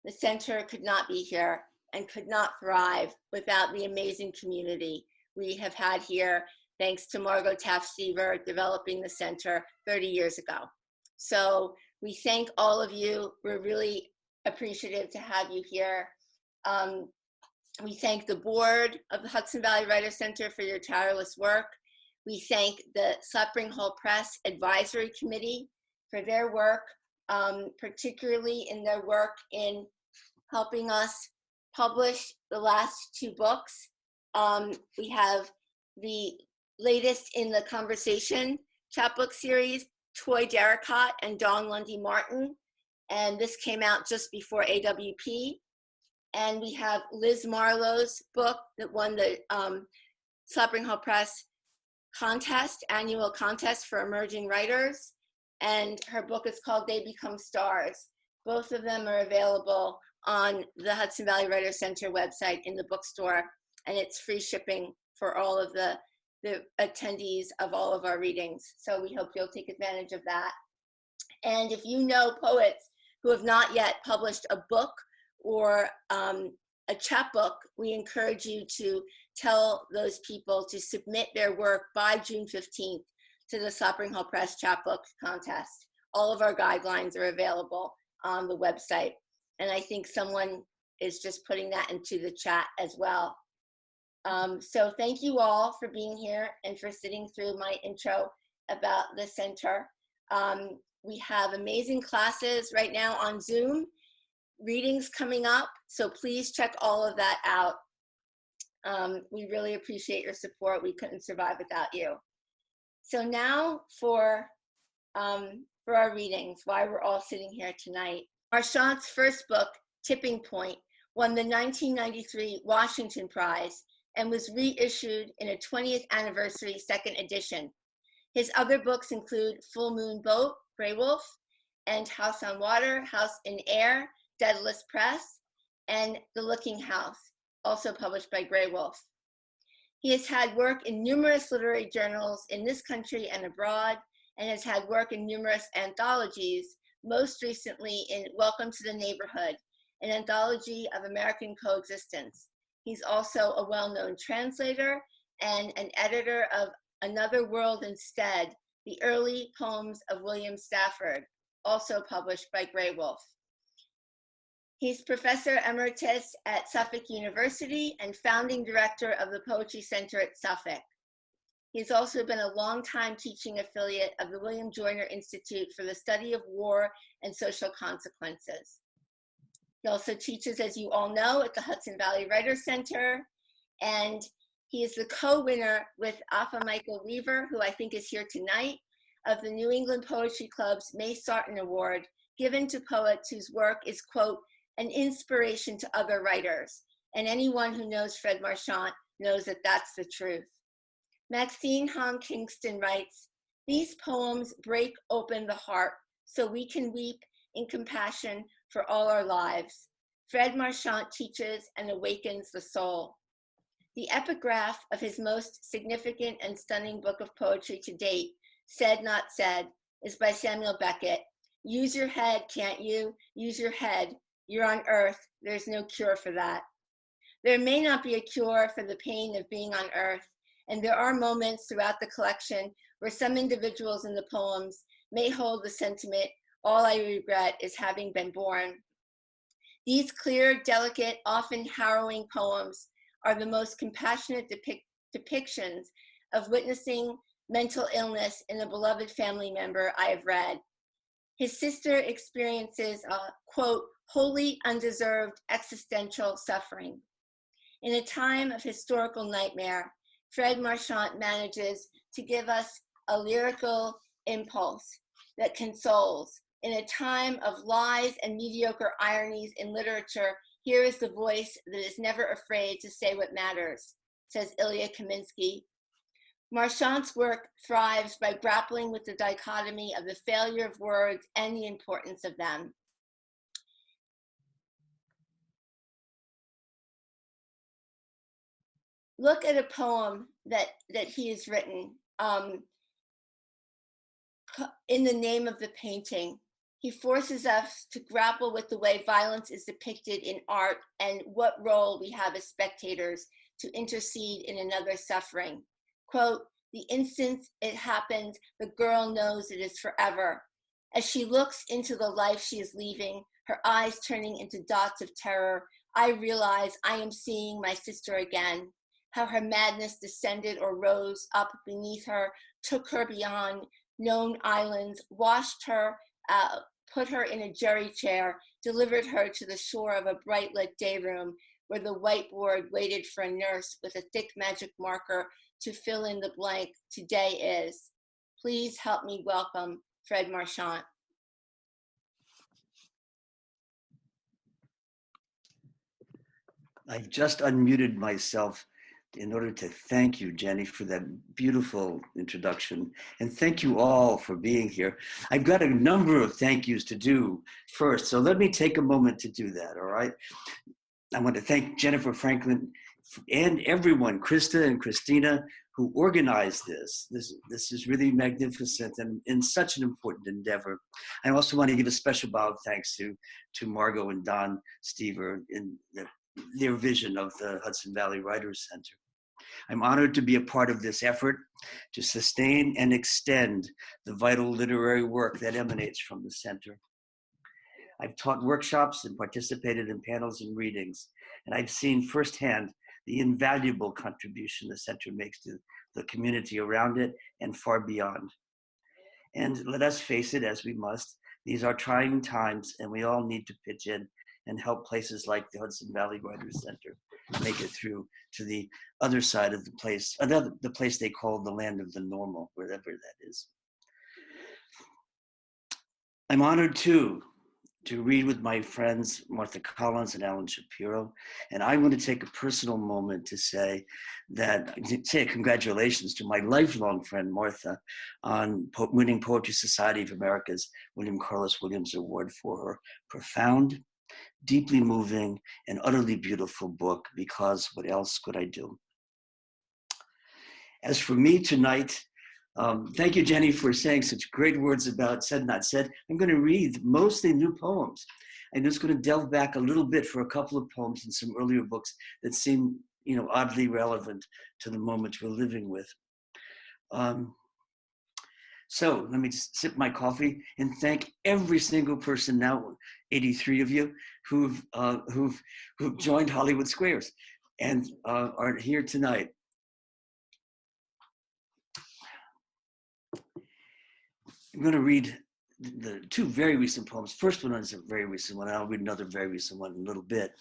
The center could not be here and could not thrive without the amazing community we have had here, thanks to Margot Taft-Seaver developing the center 30 years ago. So we thank all of you. We're really appreciative to have you here. We thank the board of the Hudson Valley Writers Center for your tireless work. We thank the Slapping Hall Press Advisory Committee for their work, particularly in their work in helping us publish the last 2 books. We have the latest in the Conversation chapbook series, Toy Darracott and Dawn Lundy Martin, and this came out just before AWP. And we have Liz Marlowe's book that won the Slapping Hall Press contest, annual contest for emerging writers. And her book is called They Become Stars. Both of them are available on the Hudson Valley Writers Center website in the bookstore, and it's free shipping for all of the attendees of all of our readings. So we hope you'll take advantage of that. And if you know poets who have not yet published a book or a chapbook, we encourage you to tell those people to submit their work by June 15th to the Slapping Hall Press chapbook contest. All of our guidelines are available on the website. And I think someone is just putting that into the chat as well. So thank you all for being here and for sitting through my intro about the center. We have amazing classes right now on Zoom, readings coming up, so please check all of that out. We really appreciate your support. We couldn't survive without you. So now for our readings, why we're all sitting here tonight. Marchant's first book, Tipping Point, won the 1993 Washington Prize and was reissued in a 20th anniversary second edition. His other books include Full Moon Boat, Grey Wolf, and House on Water, House in Air, Daedalus Press, and The Looking House, also published by Grey Wolf. He has had work in numerous literary journals in this country and abroad, and has had work in numerous anthologies, most recently in Welcome to the Neighborhood, an anthology of American coexistence. He's also a well-known translator and an editor of Another World Instead, the early poems of William Stafford, also published by Grey Wolf. He's Professor Emeritus at Suffolk University and founding director of the Poetry Center at Suffolk. He's also been a longtime teaching affiliate of the William Joyner Institute for the Study of War and Social Consequences. He also teaches, as you all know, at the Hudson Valley Writers Center, and he is the co-winner with Afa Michael Weaver, who I think is here tonight, of the New England Poetry Club's May Sarton Award, given to poets whose work is, quote, an inspiration to other writers. And anyone who knows Fred Marchant knows that that's the truth. Maxine Hong Kingston writes, "These poems break open the heart so we can weep in compassion for all our lives. Fred Marchant teaches and awakens the soul." The epigraph of his most significant and stunning book of poetry to date, Said Not Said, is by Samuel Beckett. Use your head, can't you? Use your head. You're on earth. There's no cure for that. There may not be a cure for the pain of being on earth, and there are moments throughout the collection where some individuals in the poems may hold the sentiment, all I regret is having been born. These clear, delicate, often harrowing poems are the most compassionate depictions of witnessing mental illness in a beloved family member I have read. His sister experiences a, quote, wholly undeserved existential suffering. In a time of historical nightmare, Fred Marchant manages to give us a lyrical impulse that consoles. In a time of lies and mediocre ironies in literature, here is the voice that is never afraid to say what matters, says Ilya Kaminsky. Marchant's work thrives by grappling with the dichotomy of the failure of words and the importance of them. Look at a poem that he has written, In the Name of the Painting. He forces us to grapple with the way violence is depicted in art and what role we have as spectators to intercede in another's suffering. Quote, the instant it happens, the girl knows it is forever. As she looks into the life she is leaving, her eyes turning into dots of terror, I realize I am seeing my sister again, how her madness descended or rose up beneath her, took her beyond known islands, washed her, put her in a jerry chair, delivered her to the shore of a bright lit day room where the whiteboard waited for a nurse with a thick magic marker to fill in the blank today is. Please help me welcome Fred Marchant. I just unmuted myself in order to thank you, Jenny, for that beautiful introduction. And thank you all for being here. I've got a number of thank yous to do first, so let me take a moment to do that, all right? I want to thank Jennifer Franklin and everyone, Krista and Christina, who organized this. This is really magnificent and such an important endeavor. I also want to give a special bow of thanks to Margot and Don Stever in their vision of the Hudson Valley Writers Center. I'm honored to be a part of this effort to sustain and extend the vital literary work that emanates from the center. I've taught workshops and participated in panels and readings, and I've seen firsthand the invaluable contribution the center makes to the community around it and far beyond. And let us face it, as we must, these are trying times, and we all need to pitch in and help places like the Hudson Valley Writers Center make it through to the other side of the place, the place they call the land of the normal, wherever that is. I'm honored too to read with my friends Martha Collins and Alan Shapiro, and I want to take a personal moment to say congratulations to my lifelong friend Martha on winning Poetry Society of America's William Carlos Williams Award for her profound, deeply moving, and utterly beautiful book, Because What Else Could I Do? As for me tonight, thank you, Jenny, for saying such great words about Said Not Said. I'm going to read mostly new poems. I'm just going to delve back a little bit for a couple of poems in some earlier books that seem, oddly relevant to the moment we're living with. So let me just sip my coffee and thank every single person, now 83 of you, who've joined Hollywood Squares and are here tonight. I'm going to read the two very recent poems. First one is a very recent one. I'll read another very recent one in a little bit.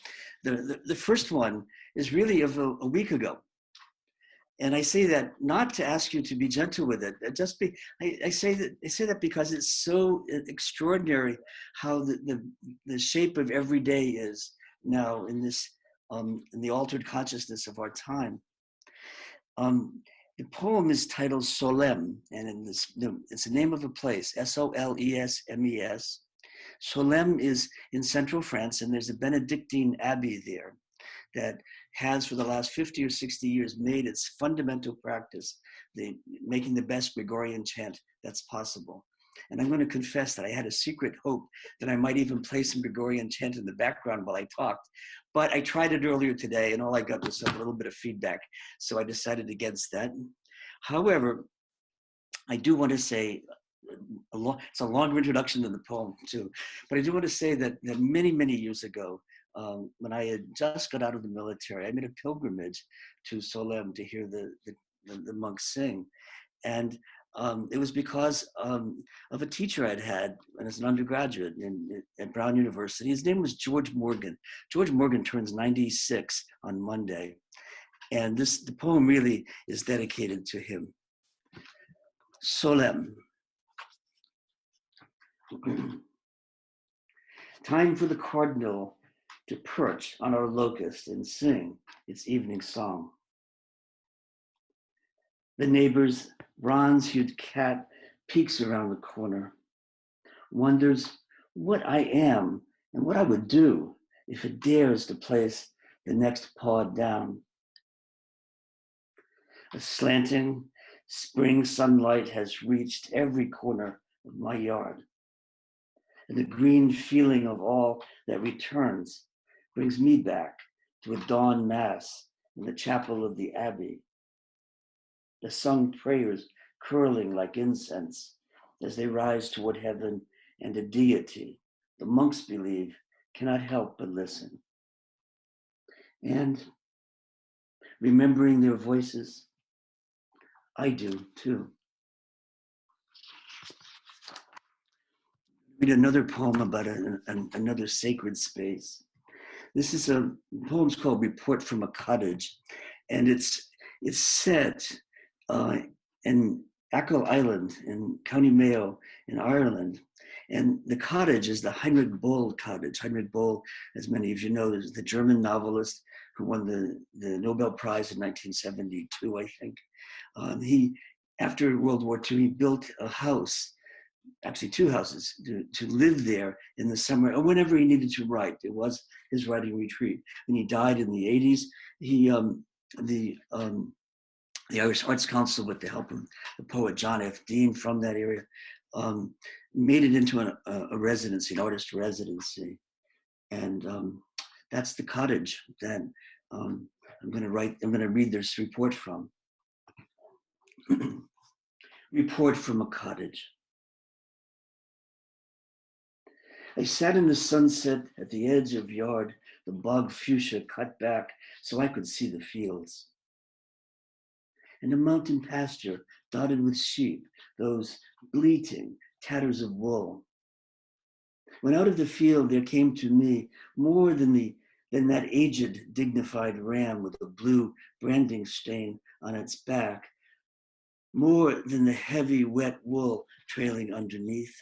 The first one is really of a week ago. And I say that not to ask you to be gentle with it. I say that because it's so extraordinary how the shape of every day is now in this in the altered consciousness of our time. The poem is titled Solesmes, and it's the name of a place, Solesmes. Solesmes is in central France, and there's a Benedictine abbey there that has for the last 50 or 60 years made its fundamental practice, making the best Gregorian chant that's possible. And I'm going to confess that I had a secret hope that I might even play some Gregorian chant in the background while I talked. But I tried it earlier today, and all I got was a little bit of feedback. So I decided against that. However, I do want to say, it's a longer introduction to the poem too, but I do want to say that many, many years ago, when I had just got out of the military, I made a pilgrimage to Solesmes to hear the monks sing. And it was because of a teacher I'd had as an undergraduate at Brown University. His name was George Morgan. George Morgan turns 96 on Monday. And the poem really is dedicated to him. Solesmes. Time for the cardinal to perch on our locust and sing its evening song. The neighbor's bronze-hued cat peeks around the corner, wonders what I am and what I would do if it dares to place the next paw down. A slanting spring sunlight has reached every corner of my yard. and the green feeling of all that returns brings me back to a dawn mass in the chapel of the abbey. The sung prayers curling like incense as they rise toward heaven and a deity, the monks believe, cannot help but listen. And remembering their voices, I do too. Read another poem about another sacred space. This is a poem's called "Report from a Cottage," and it's set in Achill Island in County Mayo in Ireland. And the cottage is the Heinrich Böll cottage. Heinrich Böll, as many of you know, is the German novelist who won the Nobel Prize in 1972, I think. He, after World War II, he built a house, actually two houses, to live there in the summer or whenever he needed to write. It was his writing retreat. When he died in the 80s, he the Irish Arts Council, with the help of the poet John F. Dean from that area, made it into a residency, an artist residency. And that's the cottage that I'm going to read this report from. Report from a cottage. I sat in the sunset at the edge of yard, the bog fuchsia cut back so I could see the fields. And a mountain pasture dotted with sheep, those bleating tatters of wool. When out of the field there came to me more than that aged, dignified ram with a blue branding stain on its back, more than the heavy, wet wool trailing underneath,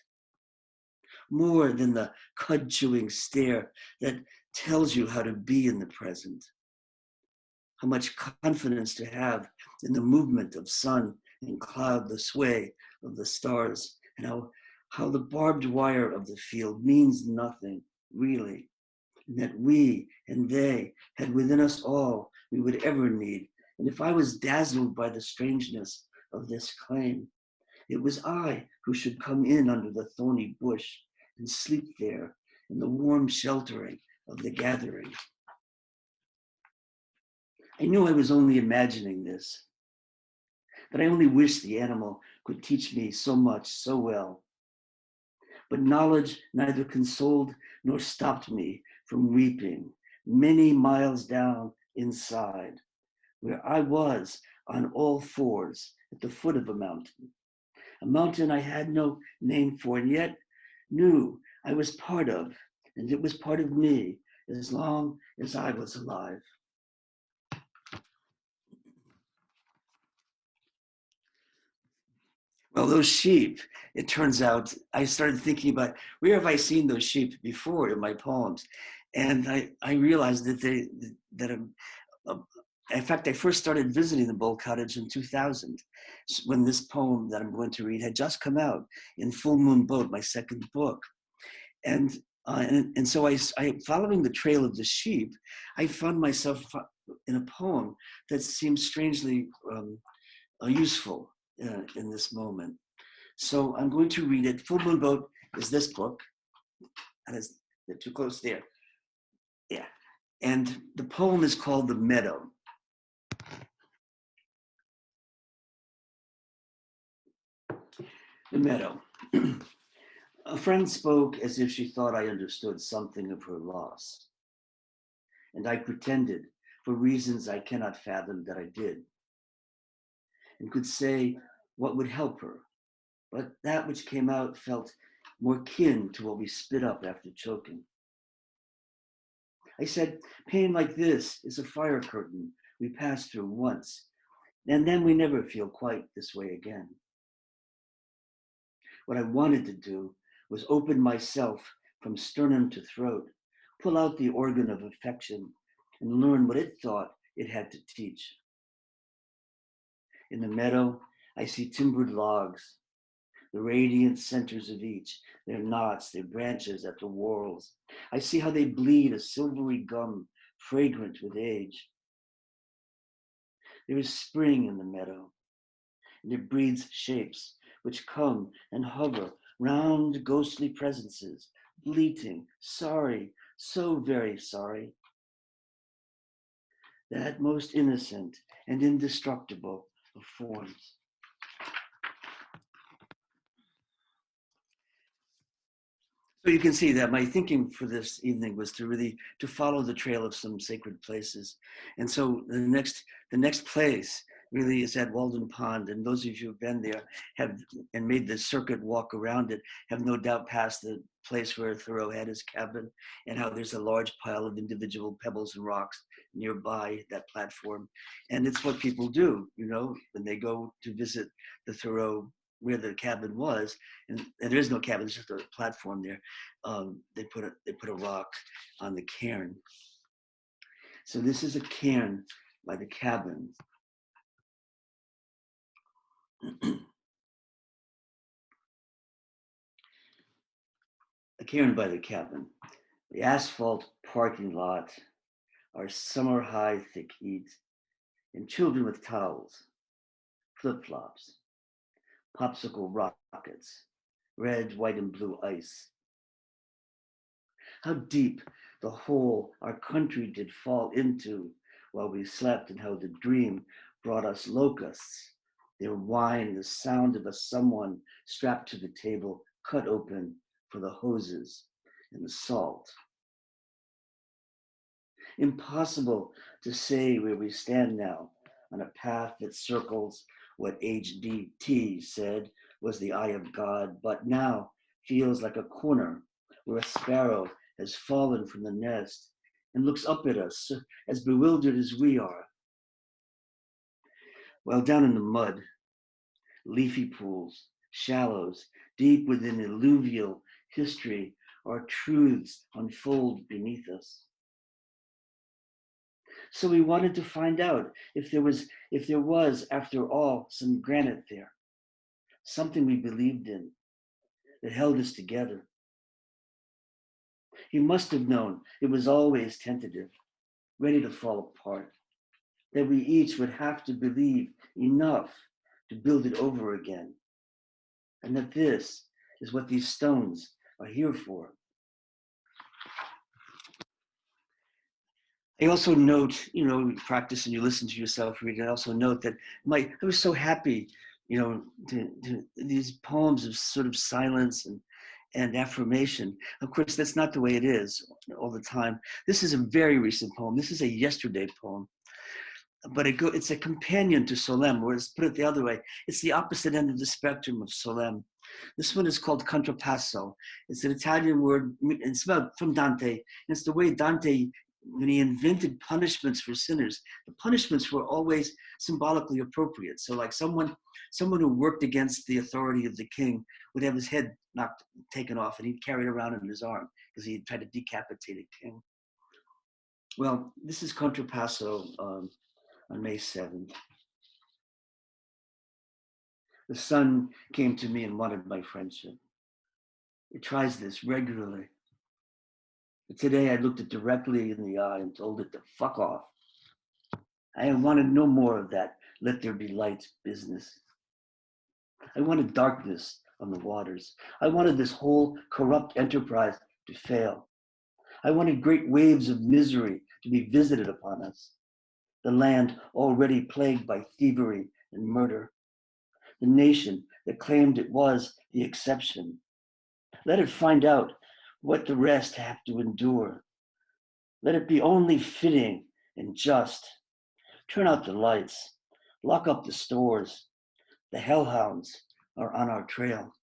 more than the cud-chewing stare that tells you how to be in the present, how much confidence to have in the movement of sun and cloud, the sway of the stars, and how the barbed wire of the field means nothing, really, and that we and they had within us all we would ever need. And if I was dazzled by the strangeness of this claim, it was I who should come in under the thorny bush and sleep there in the warm sheltering of the gathering. I knew I was only imagining this, but I only wished the animal could teach me so much, so well. But knowledge neither consoled nor stopped me from weeping many miles down inside, where I was on all fours at the foot of a mountain I had no name for and yet knew I was part of, and it was part of me as long as I was alive. Well, those sheep, it turns out, I started thinking about where have I seen those sheep before in my poems? And I realized in fact, I first started visiting the Böll Cottage in 2000, when this poem that I'm going to read had just come out in Full Moon Boat, my second book. And so I, following the trail of the sheep, I found myself in a poem that seemed strangely useful in this moment. So I'm going to read it. Full Moon Boat is this book. And it's too close there. Yeah. And the poem is called The Meadow. The meadow. A friend spoke as if she thought I understood something of her loss. And I pretended, for reasons I cannot fathom, that I did, and could say what would help her. But that which came out felt more kin to what we spit up after choking. I said, pain like this is a fire curtain we pass through once, and then we never feel quite this way again. What I wanted to do was open myself from sternum to throat, pull out the organ of affection, and learn what it thought it had to teach. In the meadow, I see timbered logs, the radiant centers of each, their knots, their branches at the whorls. I see how they bleed a silvery gum, fragrant with age. There is spring in the meadow, and it breeds shapes which come and hover, round ghostly presences, bleating, sorry, so very sorry. That most innocent and indestructible of forms. So you can see that my thinking for this evening was to really to follow the trail of some sacred places. And so the next place really is at Walden Pond. And those of you who've been there have and made the circuit walk around it have no doubt passed the place where Thoreau had his cabin and how there's a large pile of individual pebbles and rocks nearby that platform. And it's what people do, you know, when they go to visit the Thoreau where the cabin was, and there is no cabin, it's just a platform there. They put a rock on the cairn. So this is a cairn by the cabin. A cairn by the cabin. The asphalt parking lot, our summer high thick heat, and children with towels, flip-flops, popsicle rockets, red, white, and blue ice. How deep the hole our country did fall into while we slept, and how the dream brought us locusts, their wine, the sound of a someone strapped to the table, cut open for the hoses and the salt. Impossible to say where we stand now on a path that circles what HDT said was the eye of God, but now feels like a corner where a sparrow has fallen from the nest and looks up at us as bewildered as we are. While down in the mud, leafy pools, shallows, deep within alluvial history, our truths unfold beneath us. So we wanted to find out if there was, after all, some granite there, something we believed in that held us together. He must have known it was always tentative, ready to fall apart, that we each would have to believe enough to build it over again, and that this is what these stones are here for. I also note, you know, you practice and you listen to yourself read. I also note that I was so happy, you know, to these poems of sort of silence and affirmation. Of course, that's not the way it is all the time. This is a very recent poem. This is a yesterday poem, but it's a companion to Solem, or let's put it the other way. It's the opposite end of the spectrum of Solem. This one is called contrapasso. It's an Italian word. It's about from Dante. And it's the way Dante, when he invented punishments for sinners, the punishments were always symbolically appropriate. So like someone who worked against the authority of the king would have his head taken off, and he'd carry it around in his arm because he tried to decapitate a king. Well, this is contrapasso on May 7th. The sun came to me and wanted my friendship. It tries this regularly. But today I looked it directly in the eye and told it to fuck off. I wanted no more of that let there be light business. I wanted darkness on the waters. I wanted this whole corrupt enterprise to fail. I wanted great waves of misery to be visited upon us. The land already plagued by thievery and murder. The nation that claimed it was the exception. Let it find out what the rest have to endure. Let it be only fitting and just. Turn out the lights. Lock up the stores. The hellhounds are on our trail.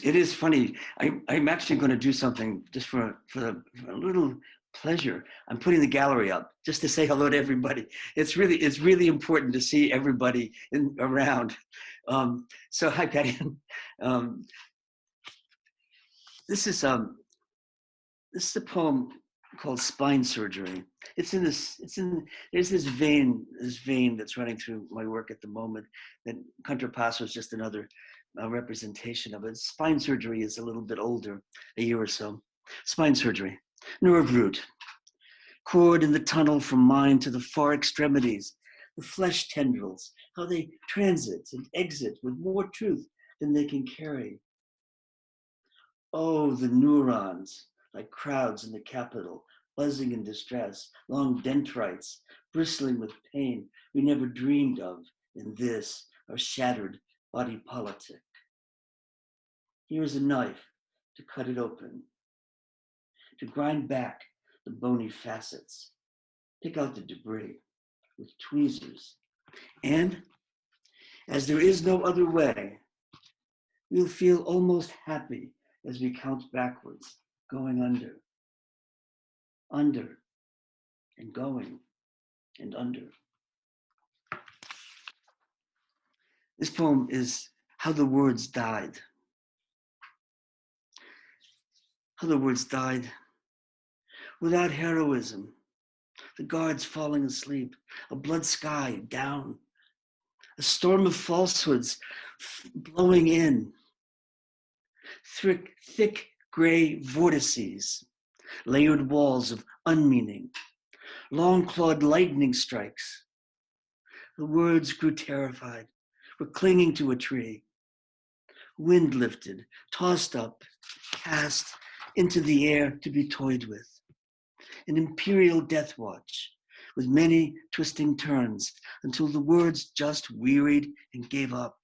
It is funny. I'm actually going to do something just for a little pleasure. I'm putting the gallery up just to say hello to everybody. It's really important to see everybody around. So hi, Patty. This is a poem called Spine Surgery. There's this vein that's running through my work at the moment, that contrapasso is just another representation of it. Spine surgery is a little bit older, a year or so. Spine surgery, nerve root, cord in the tunnel from mind to the far extremities, the flesh tendrils, how they transit and exit with more truth than they can carry. Oh, the neurons, like crowds in the Capitol, buzzing in distress, long dendrites, bristling with pain we never dreamed of in this, our shattered body politic. Here is a knife to cut it open, to grind back the bony facets, pick out the debris with tweezers. And as there is no other way, we'll feel almost happy as we count backwards, going under, and going and under. This poem is how the words died. How the words died without heroism, the guards falling asleep, a blood sky down, a storm of falsehoods blowing in, thick gray vortices, layered walls of unmeaning, long-clawed lightning strikes. The words grew terrified, were clinging to a tree, wind lifted, tossed up, cast into the air to be toyed with. An imperial death watch with many twisting turns until the words just wearied and gave up.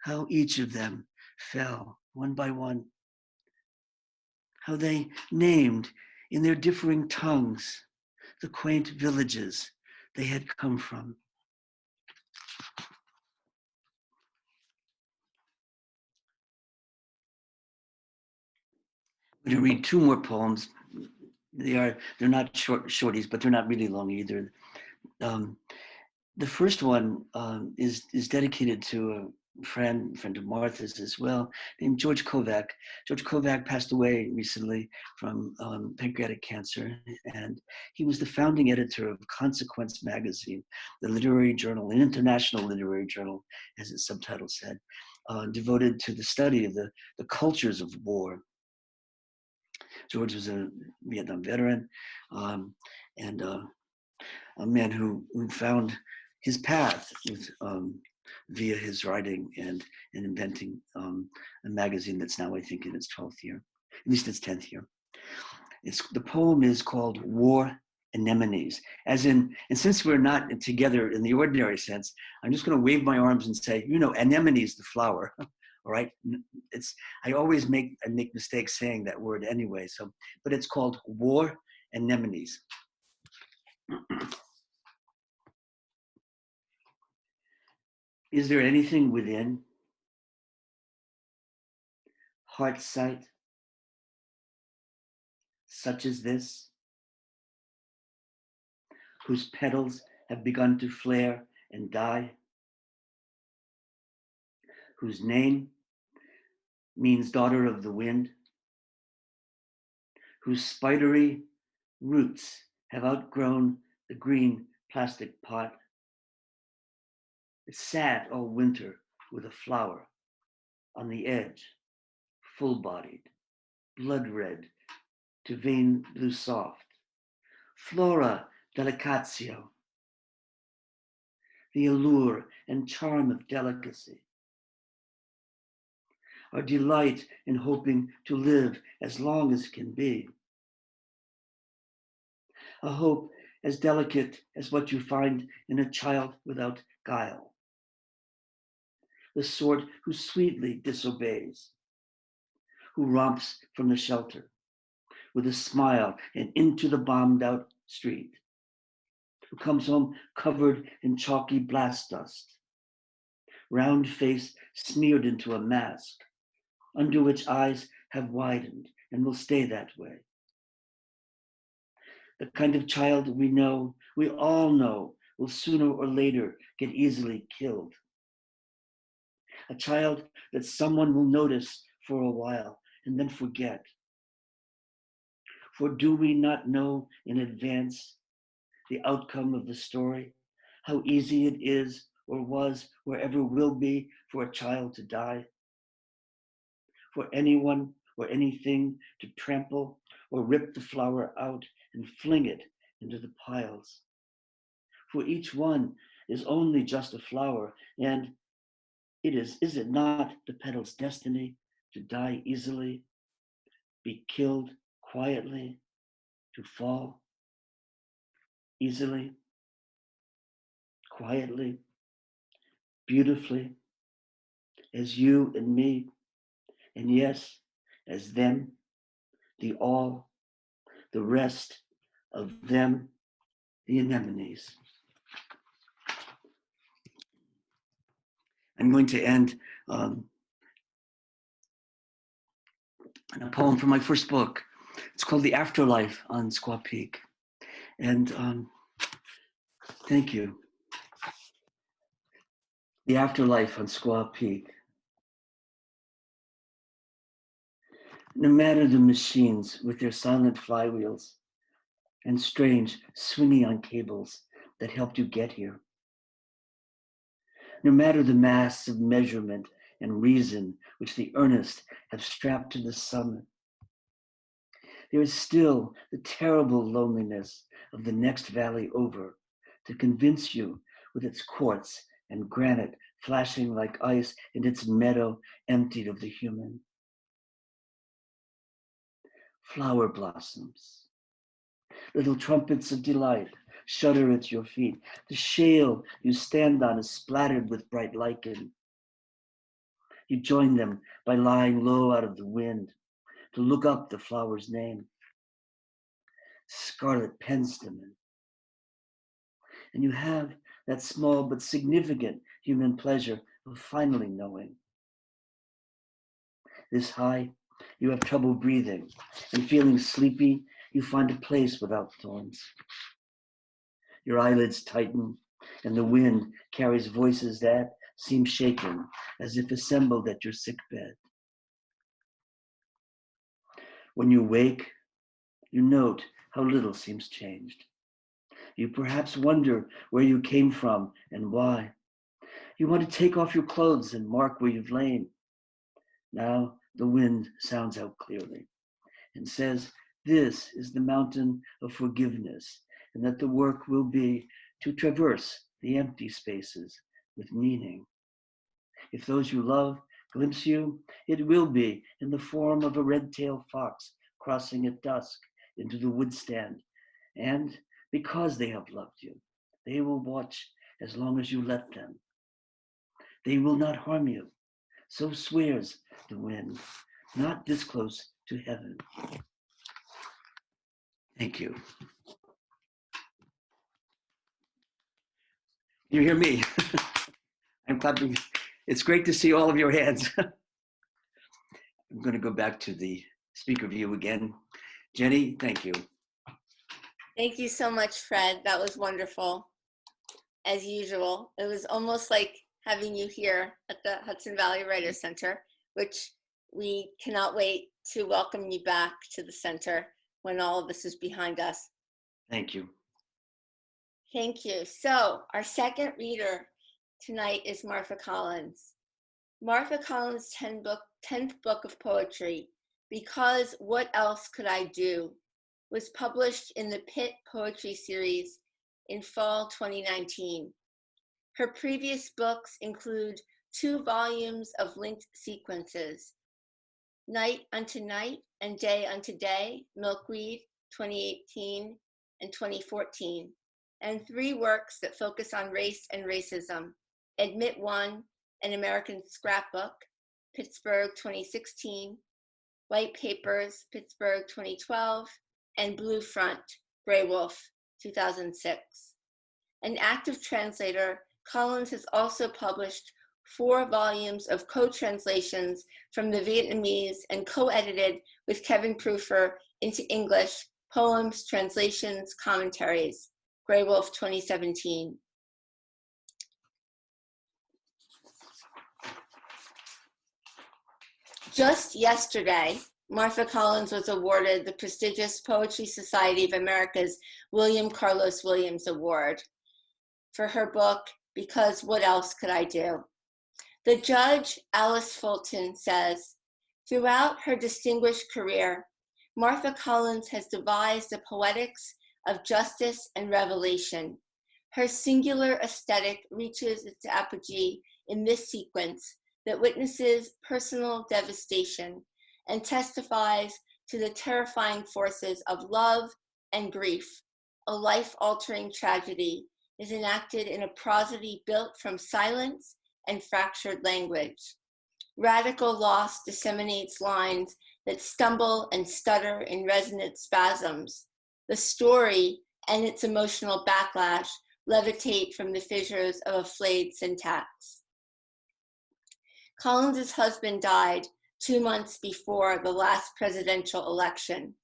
How each of them fell one by one. How they named in their differing tongues the quaint villages they had come from. I'm going to read two more poems. They're not shorties, but they're not really long either. The first one is dedicated to a friend of Martha's as well, named George Kovac. George Kovac passed away recently from pancreatic cancer, and he was the founding editor of Consequence magazine, the literary journal, an international literary journal, as its subtitle said, devoted to the study of the cultures of war. George was a Vietnam veteran and a man who found his path with, via his writing and inventing a magazine that's now, I think, in its 12th year, at least its 10th year. The poem is called War Anemones, as in, and since we're not together in the ordinary sense, I'm just going to wave my arms and say, anemones, the flower. All right, I always make mistakes saying that word anyway. So, but it's called War Anemones. Is there anything within heart sight such as this, whose petals have begun to flare and die, whose name means daughter of the wind, whose spidery roots have outgrown the green plastic pot? It sat all winter with a flower on the edge, full-bodied, blood red to vein blue soft, Flora delicatio, the allure and charm of delicacy, our delight in hoping to live as long as can be, a hope as delicate as what you find in a child without guile, the sort who sweetly disobeys, who romps from the shelter with a smile and into the bombed out street, who comes home covered in chalky blast dust, round face smeared into a mask, under which eyes have widened and will stay that way. The kind of child we all know, will sooner or later get easily killed. A child that someone will notice for a while and then forget. For do we not know in advance the outcome of the story, how easy it is or was or ever will be for a child to die? For anyone or anything to trample or rip the flower out and fling it into the piles. for each one is only just a flower, and is it not the petal's destiny to die easily, be killed quietly, to fall easily, quietly, beautifully, as you and me, and yes, as them, the all, the rest of them, the anemones. I'm going to end on a poem from my first book. It's called The Afterlife on Squaw Peak. And thank you. The Afterlife on Squaw Peak. No matter the machines with their silent flywheels and strange swinging on cables that helped you get here. No matter the mass of measurement and reason which the earnest have strapped to the summit, there is still the terrible loneliness of the next valley over to convince you with its quartz and granite flashing like ice and its meadow emptied of the human. Flower blossoms, little trumpets of delight shudder at your feet. The shale you stand on is splattered with bright lichen. You join them by lying low out of the wind to look up the flower's name, scarlet penstemon. And you have that small but significant human pleasure of finally knowing. This high, you have trouble breathing, and feeling sleepy, you find a place without thorns. Your eyelids tighten, and the wind carries voices that seem shaken, as if assembled at your sickbed. When you wake, you note how little seems changed. You perhaps wonder where you came from and why. You want to take off your clothes and mark where you've lain. Now the wind sounds out clearly and says, this is the mountain of forgiveness, and that the work will be to traverse the empty spaces with meaning. If those you love glimpse you, it will be in the form of a red-tailed fox crossing at dusk into the wood stand. And because they have loved you, they will watch as long as you let them. They will not harm you. So swears the wind, not this close to heaven. Thank you. You hear me? I'm clapping. It's great to see all of your hands. I'm going to go back to the speaker view again. Jenny, thank you. Thank you so much, Fred. That was wonderful, as usual. It was almost like having you here at the Hudson Valley Writers Center, which we cannot wait to welcome you back to the center when all of this is behind us. Thank you. Thank you. So our second reader tonight is Martha Collins. Martha Collins' 10th book of poetry, Because What Else Could I Do?, was published in the Pitt Poetry Series in fall 2019. Her previous books include 2 volumes of linked sequences, Night Unto Night and Day Unto Day, Milkweed, 2018 and 2014, and 3 works that focus on race and racism, Admit One, An American Scrapbook, Pittsburgh, 2016, White Papers, Pittsburgh, 2012, and Blue Front, Grey Wolf, 2006. An active translator, Collins has also published 4 volumes of co-translations from the Vietnamese and co-edited with Kevin Proofer into English, poems, translations, commentaries, Grey Wolf, 2017. Just yesterday, Martha Collins was awarded the prestigious Poetry Society of America's William Carlos Williams Award for her book, Because What Else Could I Do? The judge, Alice Fulton, says, throughout her distinguished career, Martha Collins has devised the poetics of justice and revelation, Her singular aesthetic reaches its apogee in this sequence that witnesses personal devastation and testifies to the terrifying forces of love and grief. A life-altering tragedy is enacted in a prosody built from silence and fractured language. Radical loss disseminates lines that stumble and stutter in resonant spasms. The story and its emotional backlash levitate from the fissures of a flayed syntax. Collins's husband died 2 months before the last presidential election,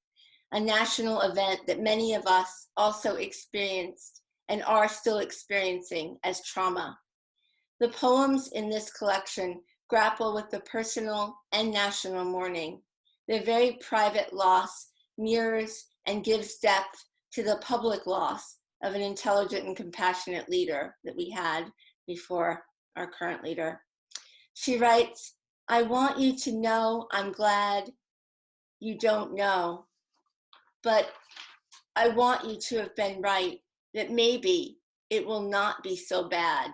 a national event that many of us also experienced and are still experiencing as trauma. The poems in this collection grapple with the personal and national mourning. Their very private loss mirrors and gives depth to the public loss of an intelligent and compassionate leader that we had before our current leader. She writes, "I want you to know I'm glad you don't know, but I want you to have been right, that maybe it will not be so bad.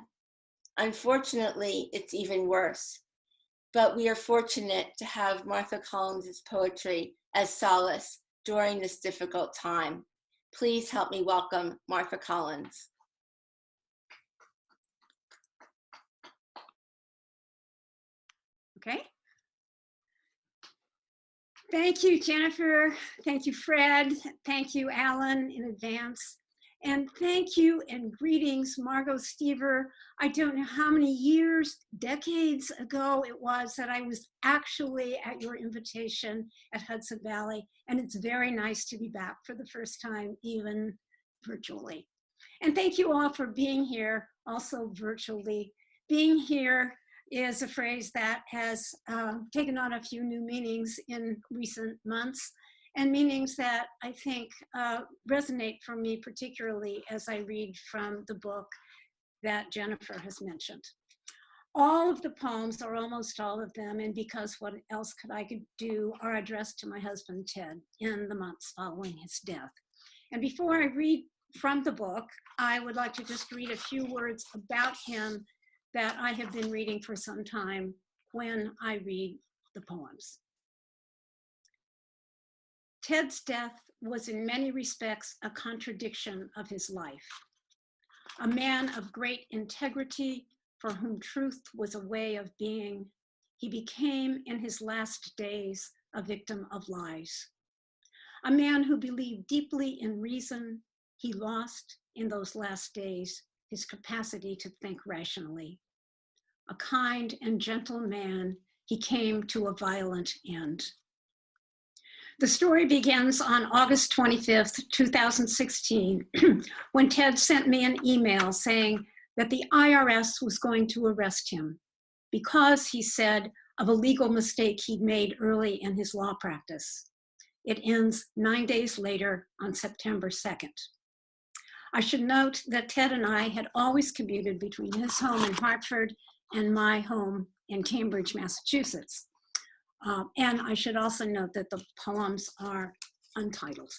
Unfortunately, it's even worse, but we are fortunate to have Martha Collins's poetry as solace during this difficult time. Please help me welcome Martha Collins." Okay. Thank you, Jennifer. Thank you, Fred. Thank you, Alan, in advance. And thank you and greetings, Margot Stever. I don't know how many years, decades ago it was that I was actually at your invitation at Hudson Valley. And it's very nice to be back for the first time, even virtually. And thank you all for being here, also virtually. Being here is a phrase that has taken on a few new meanings in recent months, and meanings that I think resonate for me particularly as I read from the book that Jennifer has mentioned. All of the poems, or almost all of them, and Because What Else Could I Do, are addressed to my husband, Ted, in the months following his death. And before I read from the book, I would like to just read a few words about him that I have been reading for some time when I read the poems. Ted's death was in many respects a contradiction of his life. A man of great integrity for whom truth was a way of being, he became in his last days a victim of lies. A man who believed deeply in reason, he lost in those last days his capacity to think rationally. A kind and gentle man, he came to a violent end. The story begins on August 25th, 2016, when Ted sent me an email saying that the IRS was going to arrest him because, he said, of a legal mistake he'd made early in his law practice. It ends 9 days later on September 2nd. I should note that Ted and I had always commuted between his home in Hartford and my home in Cambridge, Massachusetts. And I should also note that the poems are untitled.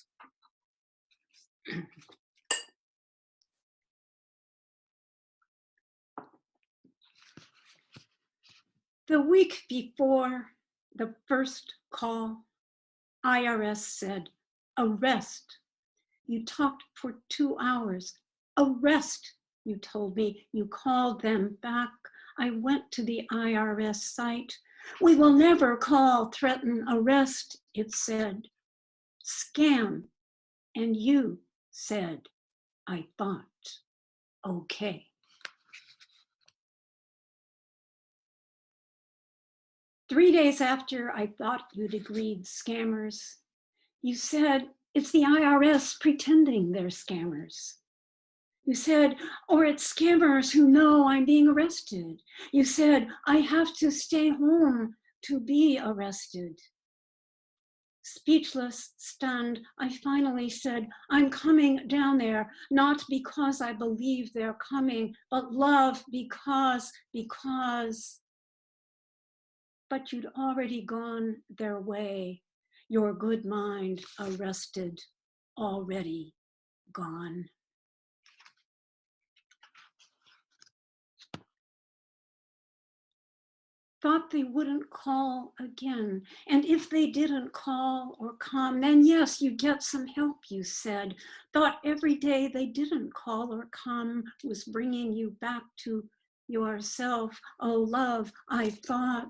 The week before the first call, IRS said, "Arrest." You talked for 2 hours. "Arrest," you told me. You called them back. I went to the IRS site. "We will never call, threaten, arrest," it said. "Scam." And you said, I thought, okay. 3 days after I thought you'd agreed, scammers, you said, it's the IRS pretending they're scammers. You said, or it's scammers who know I'm being arrested. You said, I have to stay home to be arrested. Speechless, stunned, I finally said, I'm coming down there, not because I believe they're coming, but love, because. But you'd already gone their way, your good mind arrested, already gone. thought they wouldn't call again. And if they didn't call or come, then yes, you'd get some help, you said. Thought every day they didn't call or come was bringing you back to yourself. Oh, love, I thought.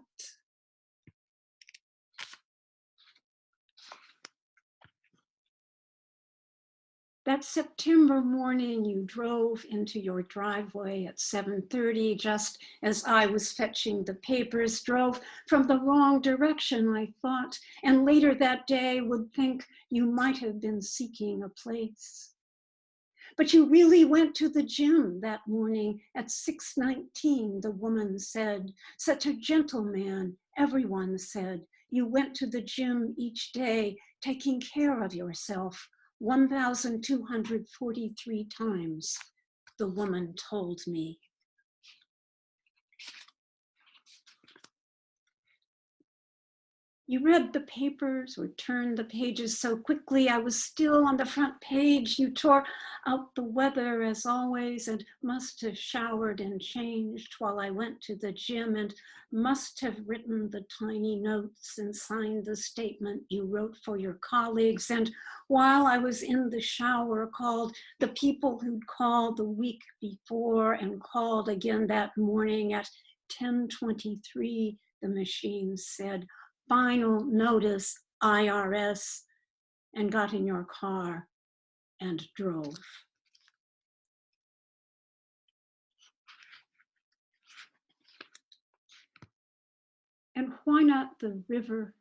That September morning, you drove into your driveway at 7:30, just as I was fetching the papers, drove from the wrong direction, I thought, and later that day would think you might have been seeking a place. But you really went to the gym that morning at 6:19, the woman said. Such a gentleman, everyone said. You went to the gym each day, taking care of yourself. 1,243 times, the woman told me. You read the papers or turned the pages so quickly I was still on the front page. You tore out the weather as always and must have showered and changed while I went to the gym and must have written the tiny notes and signed the statement you wrote for your colleagues. And while I was in the shower, called the people who'd called the week before and called again that morning at 10:23, the machine said, final notice, IRS, and got in your car and drove. And why not the river,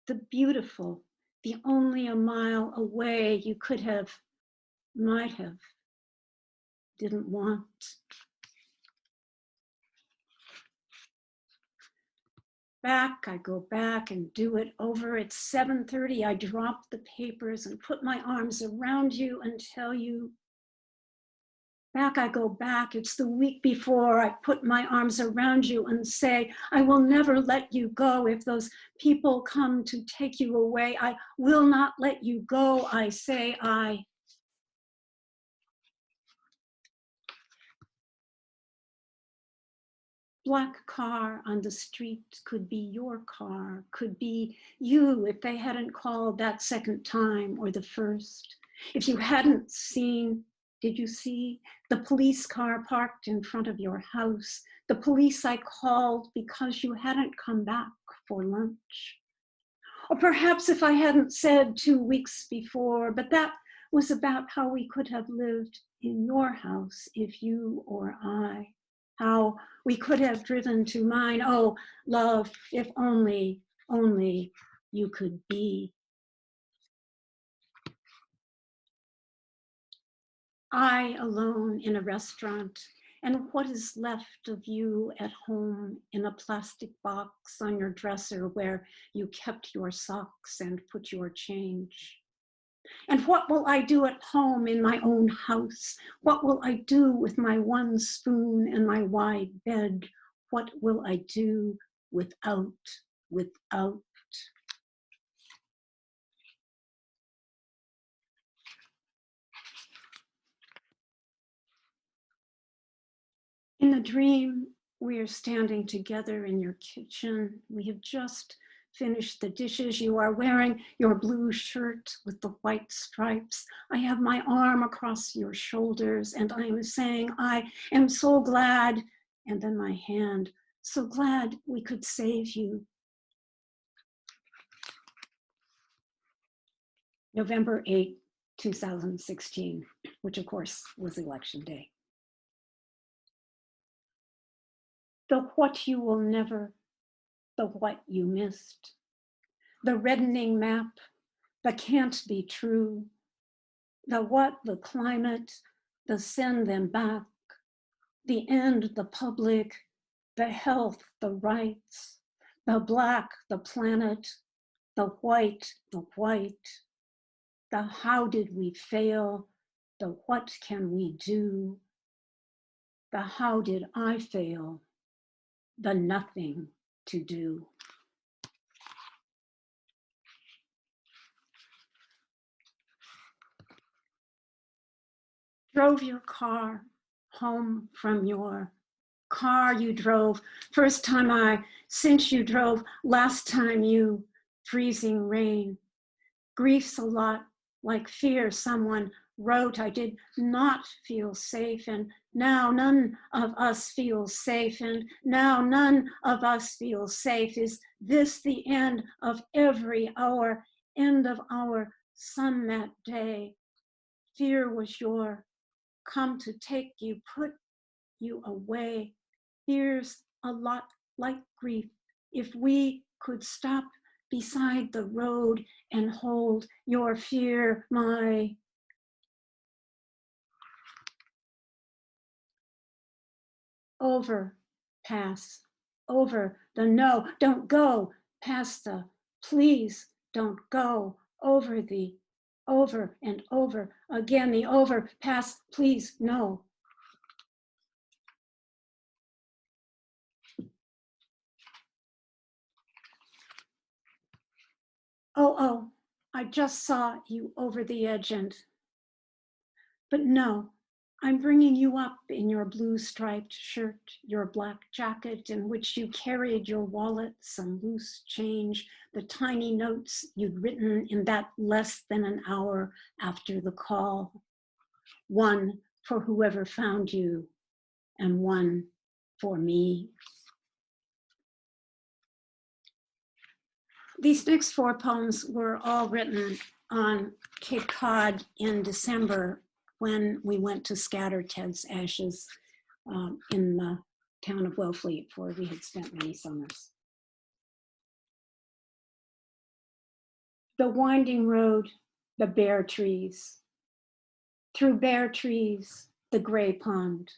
the beautiful, the only a mile away you could have, might have, didn't want. Back, I go back and do it over. It's 7:30, I drop the papers and put my arms around you and tell you. Back, I go back. It's the week before I put my arms around you and say, I will never let you go. If those people come to take you away, I will not let you go. I say, black car on the street could be your car, could be you if they hadn't called that second time or the first. If you hadn't seen, did you see the police car parked in front of your house? The police I called because you hadn't come back for lunch. Or perhaps if I hadn't said 2 weeks before, but that was about how we could have lived in your house if you or I. How we could have driven to mine. Oh, love, if only you could be. I alone in a restaurant, and what is left of you at home in a plastic box on your dresser where you kept your socks and put your change. And what will I do at home in my own house? What will I do with my one spoon and my wide bed? What will I do without? In the dream, we are standing together in your kitchen. We have just finished the dishes. You are wearing your blue shirt with the white stripes. I have my arm across your shoulders and I am saying, I am so glad, and then my hand, so glad we could save you. November 8, 2016, which of course was election day. The what you will never, the what you missed, the reddening map, the can't be true, the what, the climate, the send them back, the end, the public, the health, the rights, the black, the planet, the white, the how did we fail, the what can we do, the how did I fail, the nothing to do. Drove your car home from your car you drove. First time I since you drove last time, you freezing rain. Grief's a lot like fear. Someone wrote, I did not feel safe, and now none of us feels safe, and now none of us feels safe. Is this the end of every hour, end of our sun that day? Fear was your come to take you, put you away. Fear's a lot like grief. If we could stop beside the road and hold your fear, my overpass, over the no, don't go, past the please don't go, over the over and over again, the overpass, please no. Oh, I just saw you over the edge but no, I'm bringing you up in your blue striped shirt, your black jacket in which you carried your wallet, some loose change, the tiny notes you'd written in that less than an hour after the call. One for whoever found you and one for me. These next 4 poems were all written on Cape Cod in December when we went to scatter Ted's ashes in the town of Wellfleet, where we had spent many summers. The winding road, the bare trees. Through bare trees, the gray pond.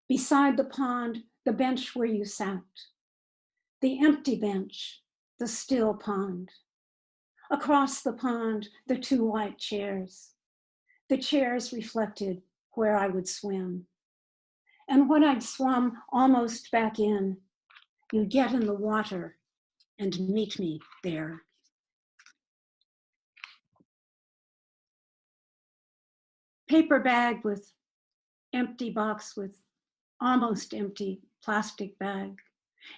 Beside the pond, the bench where you sat. The empty bench, the still pond. Across the pond, the 2 white chairs. The chairs reflected where I would swim. And when I'd swum almost back in, you'd get in the water and meet me there. Paper bag with empty box with almost empty plastic bag.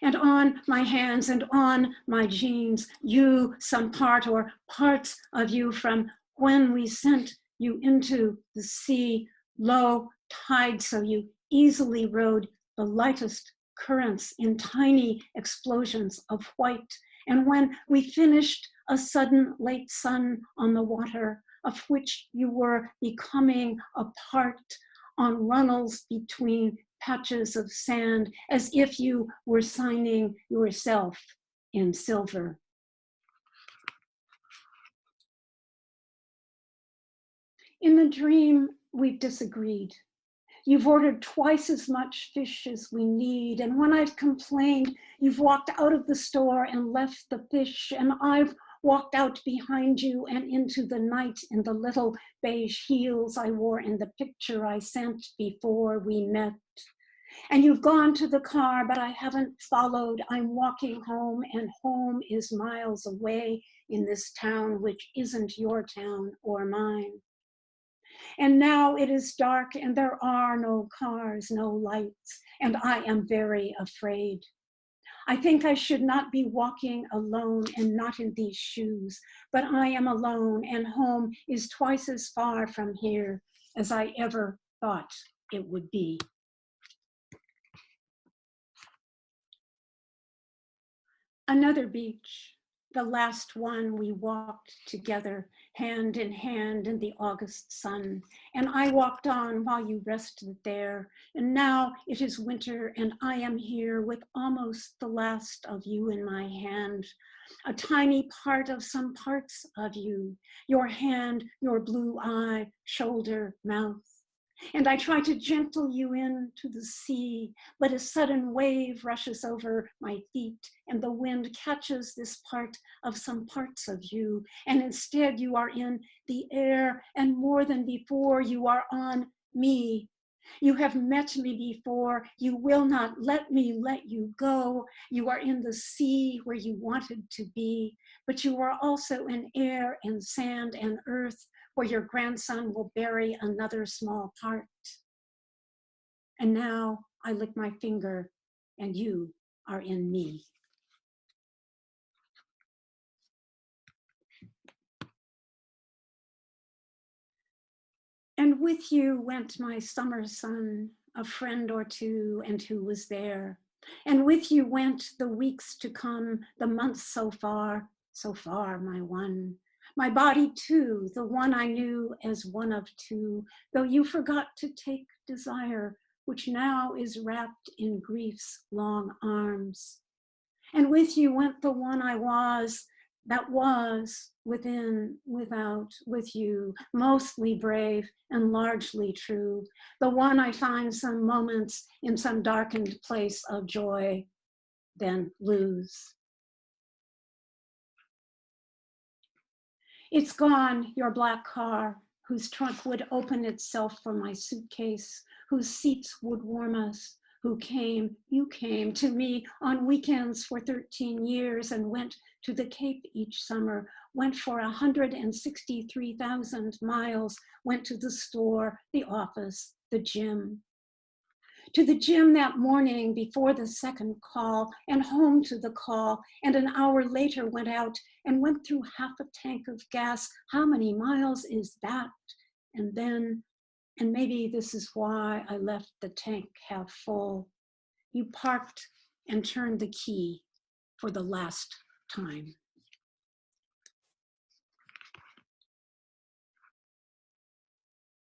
And on my hands and on my jeans, you, some part or parts of you from when we sent you into the sea, low tide, so you easily rode the lightest currents in tiny explosions of white. And when we finished, a sudden late sun on the water, of which you were becoming a part, on runnels between patches of sand, as if you were signing yourself in silver. In the dream, we've disagreed. You've ordered twice as much fish as we need. And when I've complained, you've walked out of the store and left the fish. And I've walked out behind you and into the night in the little beige heels I wore in the picture I sent before we met. And you've gone to the car, but I haven't followed. I'm walking home, and home is miles away in this town, which isn't your town or mine. And now it is dark and there are no cars, no lights, and I am very afraid. I think I should not be walking alone and not in these shoes, but I am alone and home is twice as far from here as I ever thought it would be. Another beach, the last one we walked together, hand in hand in the August sun. And I walked on while you rested there. And now it is winter and I am here with almost the last of you in my hand. A tiny part of some parts of you, your hand, your blue eye, shoulder, mouth. And I try to gentle you into the sea, but a sudden wave rushes over my feet and the wind catches this part of some parts of you. And instead you are in the air, and more than before, you are on me. You have met me before. You will not let me let you go. You are in the sea where you wanted to be, but you are also in air and sand and earth where your grandson will bury another small part. And now I lick my finger and you are in me. And with you went my summer sun, a friend or two, and who was there. And with you went the weeks to come, the months so far, my one. My body too, the one I knew as one of two, though you forgot to take desire, which now is wrapped in grief's long arms. And with you went the one I was, that was within, without, with you, mostly brave and largely true, the one I find some moments in some darkened place of joy, then lose. It's gone, your black car, whose trunk would open itself for my suitcase, whose seats would warm us, who came, you came to me on weekends for 13 years and went to the Cape each summer, went for 163,000 miles, went to the store, the office, the gym. To the gym that morning before the second call, and home to the call, and an hour later went out and went through half a tank of gas. How many miles is that? And then, and maybe this is why I left the tank half full, you parked and turned the key for the last time.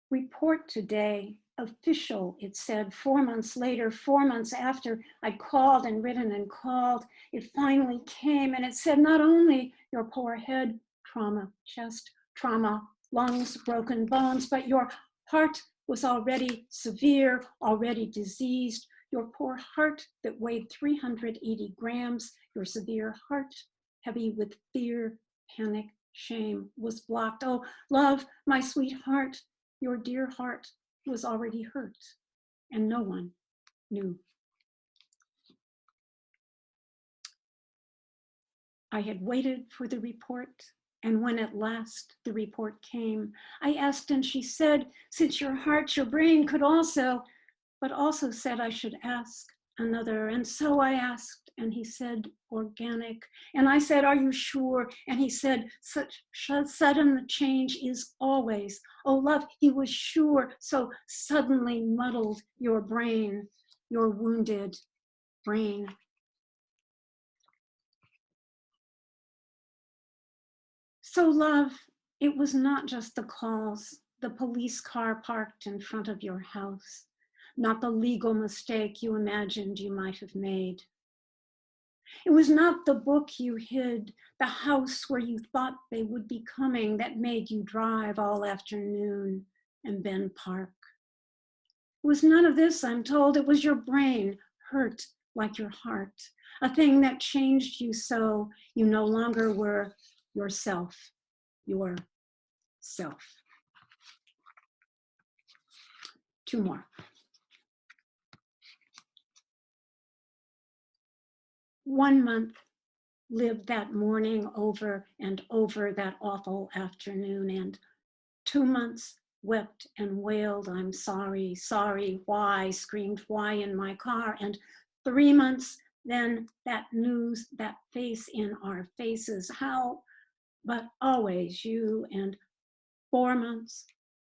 Report today, official, it said, 4 months later, 4 months after I'd called and written and called, it finally came and it said, not only your poor head trauma, chest trauma, lungs, broken bones, but your heart was already severe, already diseased, your poor heart that weighed 380 grams, your severe heart, heavy with fear, panic, shame, was blocked. Oh, love, my sweetheart, your dear heart was already hurt, and no one knew. I had waited for the report, and when at last the report came, I asked, and she said, since your heart, your brain could also, but also said I should ask another. And so I asked, and he said, organic. And I said, are you sure? And he said, such sudden change is always. Oh, love, he was sure. So suddenly muddled your brain, your wounded brain. So love, it was not just the calls, the police car parked in front of your house, not the legal mistake you imagined you might have made. It was not the book you hid, the house where you thought they would be coming that made you drive all afternoon and then park. It was none of this, I'm told. It was your brain, hurt like your heart, a thing that changed you so you no longer were yourself, yourself. 2 more. 1 month lived that morning over and over that awful afternoon, and 2 months wept and wailed, I'm sorry, sorry, why, screamed why in my car, and 3 months then that news, that face in our faces, how, but always you, and 4 months,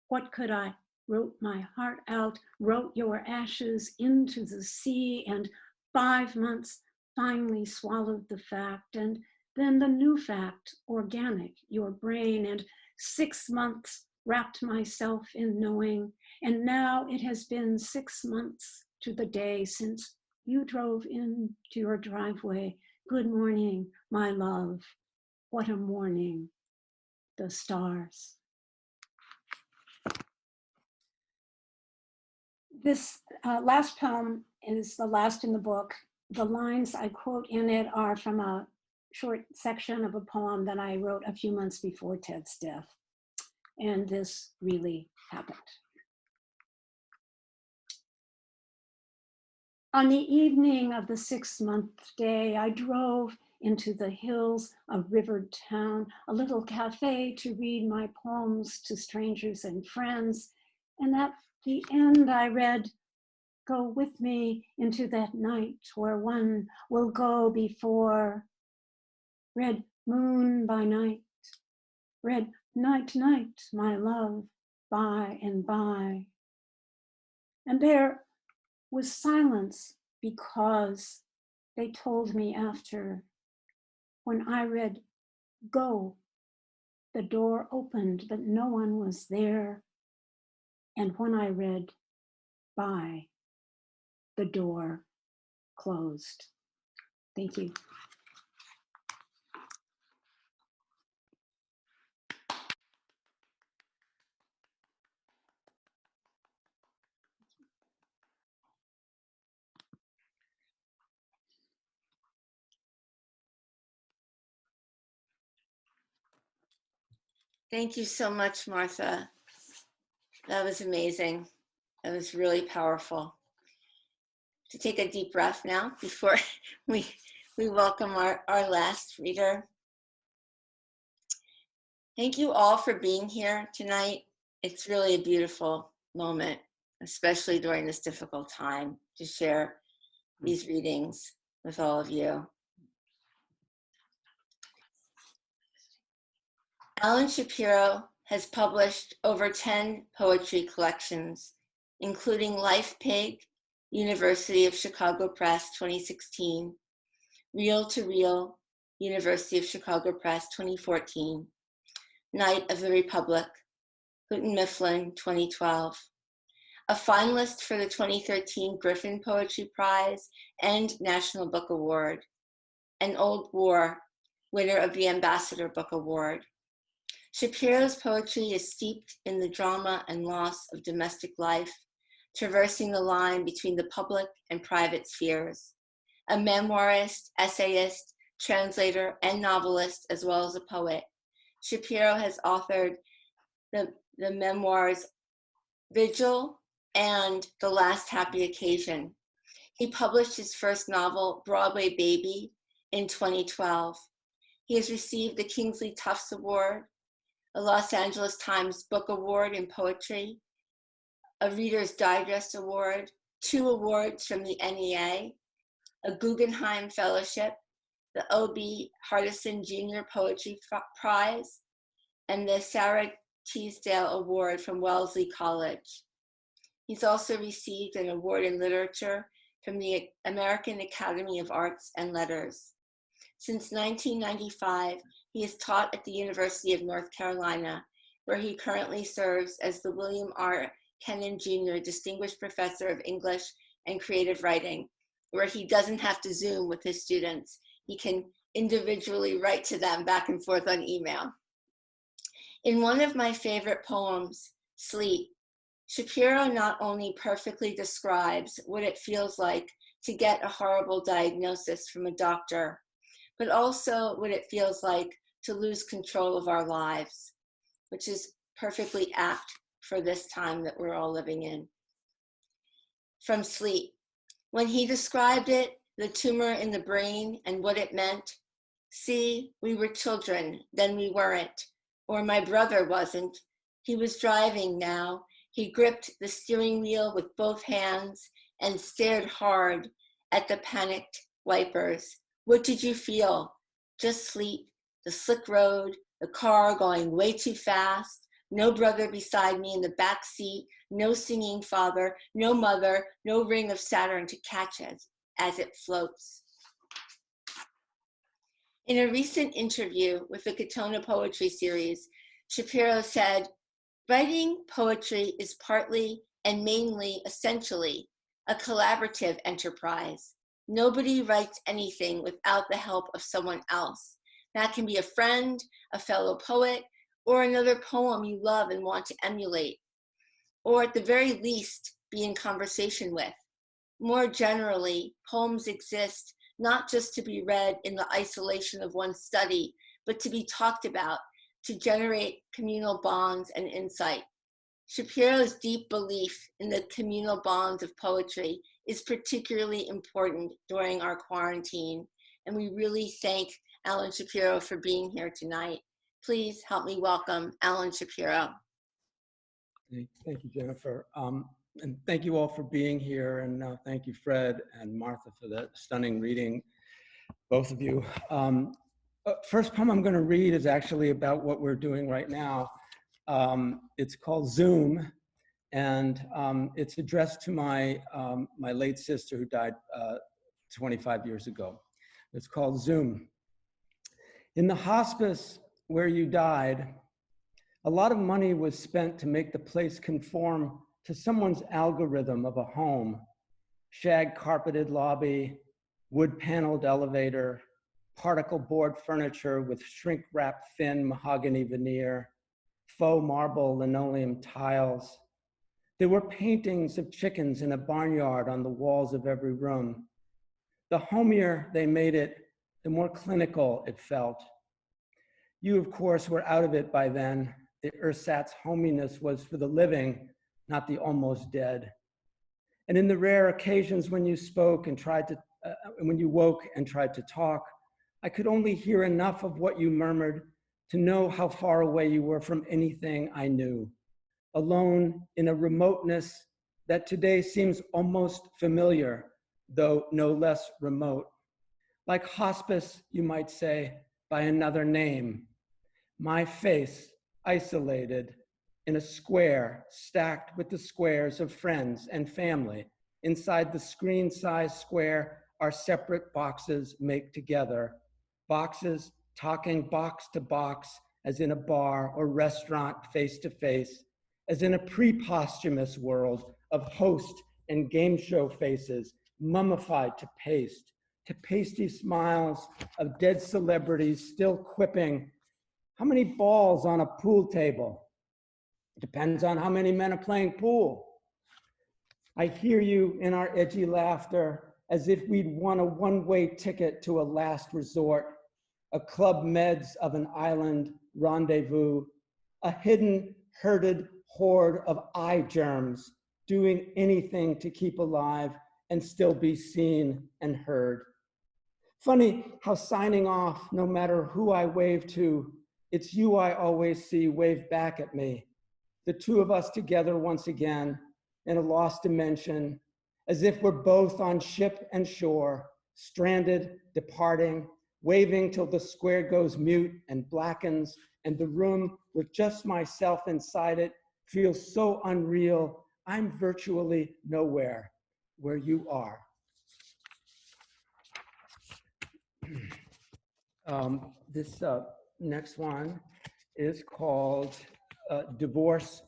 what could I, wrote my heart out, wrote your ashes into the sea, and 5 months finally swallowed the fact, and then the new fact, organic, your brain, and 6 months wrapped myself in knowing, and now it has been 6 months to the day since you drove into your driveway. Good morning, my love. What a morning, the stars. This last poem is the last in the book. The lines I quote in it are from a short section of a poem that I wrote a few months before Ted's death. And this really happened. On the evening of the 6th-month day, I drove into the hills of rivered town, a little cafe to read my poems to strangers and friends. And at the end I read, Go with me into that night where one will go before. Red moon by night, red night, night, my love, by and by. And there was silence because they told me after, when I read go, the door opened, but no one was there. And when I read bye, the door closed. Thank you. Thank you so much, Martha. That was amazing. That was really powerful. To take a deep breath now before we welcome our last reader. Thank you all for being here tonight. It's really a beautiful moment, especially during this difficult time, to share these readings with all of you. Alan Shapiro has published over 10 poetry collections, including Life Pig, University of Chicago Press, 2016, Reel to Reel, University of Chicago Press, 2014, Night of the Republic, Houghton Mifflin, 2012, a finalist for the 2013 Griffin Poetry Prize and National Book Award, an Old War, winner of the Ambassador Book Award. Shapiro's poetry is steeped in the drama and loss of domestic life, traversing the line between the public and private spheres. A memoirist, essayist, translator, and novelist, as well as a poet, Shapiro has authored the memoirs Vigil and The Last Happy Occasion. He published his first novel, Broadway Baby, in 2012. He has received the Kingsley Tufts Award, a Los Angeles Times Book Award in Poetry, a Reader's Digest Award, 2 awards from the NEA, a Guggenheim Fellowship, the O.B. Hardison Jr. Poetry Prize, and the Sarah Teasdale Award from Wellesley College. He's also received an award in literature from the American Academy of Arts and Letters. Since 1995, he has taught at the University of North Carolina, where he currently serves as the William R. Kennan Jr. Distinguished Professor of English and Creative Writing, where he doesn't have to Zoom with his students. He can individually write to them back and forth on email. In one of my favorite poems, Sleep, Shapiro not only perfectly describes what it feels like to get a horrible diagnosis from a doctor, but also what it feels like to lose control of our lives, which is perfectly apt for this time that we're all living in. From Sleep, when he described it, the tumor in the brain and what it meant, see, we were children, then we weren't, or my brother wasn't. He was driving now. He gripped the steering wheel with both hands and stared hard at the panicked wipers. What did you feel? Just sleep, the slick road, the car going way too fast, no brother beside me in the back seat, no singing father, no mother, no ring of Saturn to catch as it floats. In a recent interview with the Katona Poetry Series, Shapiro said, writing poetry is partly and mainly, essentially, a collaborative enterprise. Nobody writes anything without the help of someone else. That can be a friend, a fellow poet, or another poem you love and want to emulate, or at the very least, be in conversation with. More generally, poems exist not just to be read in the isolation of one's study, but to be talked about, to generate communal bonds and insight. Shapiro's deep belief in the communal bonds of poetry is particularly important during our quarantine, and we really thank Alan Shapiro for being here tonight. Please help me welcome Alan Shapiro. Thank you, Jennifer. And thank you all for being here. And thank you, Fred and Martha, for that stunning reading, both of you. First poem I'm going to read is actually about what we're doing right now. It's called Zoom, and it's addressed to my late sister who died 25 years ago. It's called Zoom. In the hospice where you died, a lot of money was spent to make the place conform to someone's algorithm of a home. Shag carpeted lobby, wood paneled elevator, particle board furniture with shrink wrap thin mahogany veneer, faux marble linoleum tiles. There were paintings of chickens in a barnyard on the walls of every room. The homier they made it, the more clinical it felt. You, of course, were out of it by then. The ersatz hominess was for the living, not the almost dead. And in the rare occasions when you spoke and tried to, when you woke and tried to talk, I could only hear enough of what you murmured to know how far away you were from anything I knew. Alone in a remoteness that today seems almost familiar, though no less remote. Like hospice, you might say, by another name. My face isolated in a square stacked with the squares of friends and family. Inside the screen-sized square, our separate boxes make together. Boxes talking box to box, as in a bar or restaurant face to face, as in a pre-posthumous world of host and game show faces, mummified to paste, to pasty smiles of dead celebrities still quipping, how many balls on a pool table? It depends on how many men are playing pool. I hear you in our edgy laughter as if we'd won a one-way ticket to a last resort, a Club Meds of an island rendezvous, a hidden, herded horde of eye germs doing anything to keep alive and still be seen and heard. Funny how signing off, no matter who I wave to, it's you I always see wave back at me. The two of us together once again in a lost dimension, as if we're both on ship and shore, stranded, departing, waving till the square goes mute and blackens, and the room with just myself inside it feels so unreal, I'm virtually nowhere where you are. This next one is called Divorce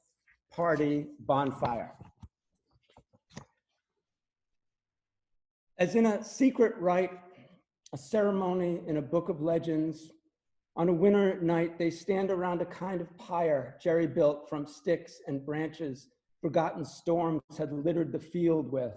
Party Bonfire. As in a secret rite, a ceremony in a book of legends, on a winter night, they stand around a kind of pyre Jerry built from sticks and branches forgotten storms had littered the field with.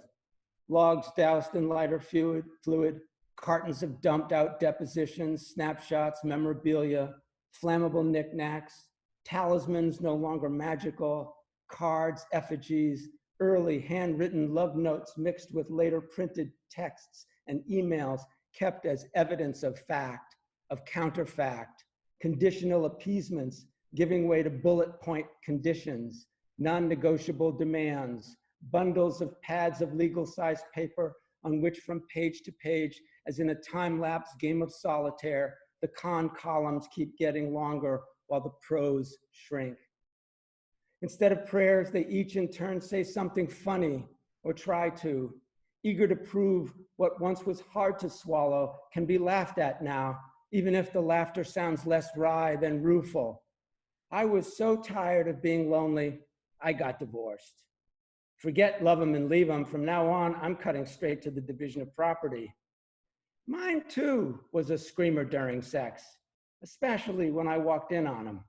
Logs doused in lighter fluid, cartons of dumped out depositions, snapshots, memorabilia, flammable knickknacks, talismans no longer magical, cards, effigies, early handwritten love notes mixed with later printed texts and emails kept as evidence of fact, of counterfact, conditional appeasements giving way to bullet point conditions, non-negotiable demands, bundles of pads of legal-sized paper on which from page to page, as in a time-lapse game of solitaire, the con columns keep getting longer while the prose shrink. Instead of prayers, they each in turn say something funny or try to, eager to prove what once was hard to swallow can be laughed at now, even if the laughter sounds less wry than rueful. I was so tired of being lonely, I got divorced. Forget love them and leave them. From now on, I'm cutting straight to the division of property. Mine too was a screamer during sex, especially when I walked in on him.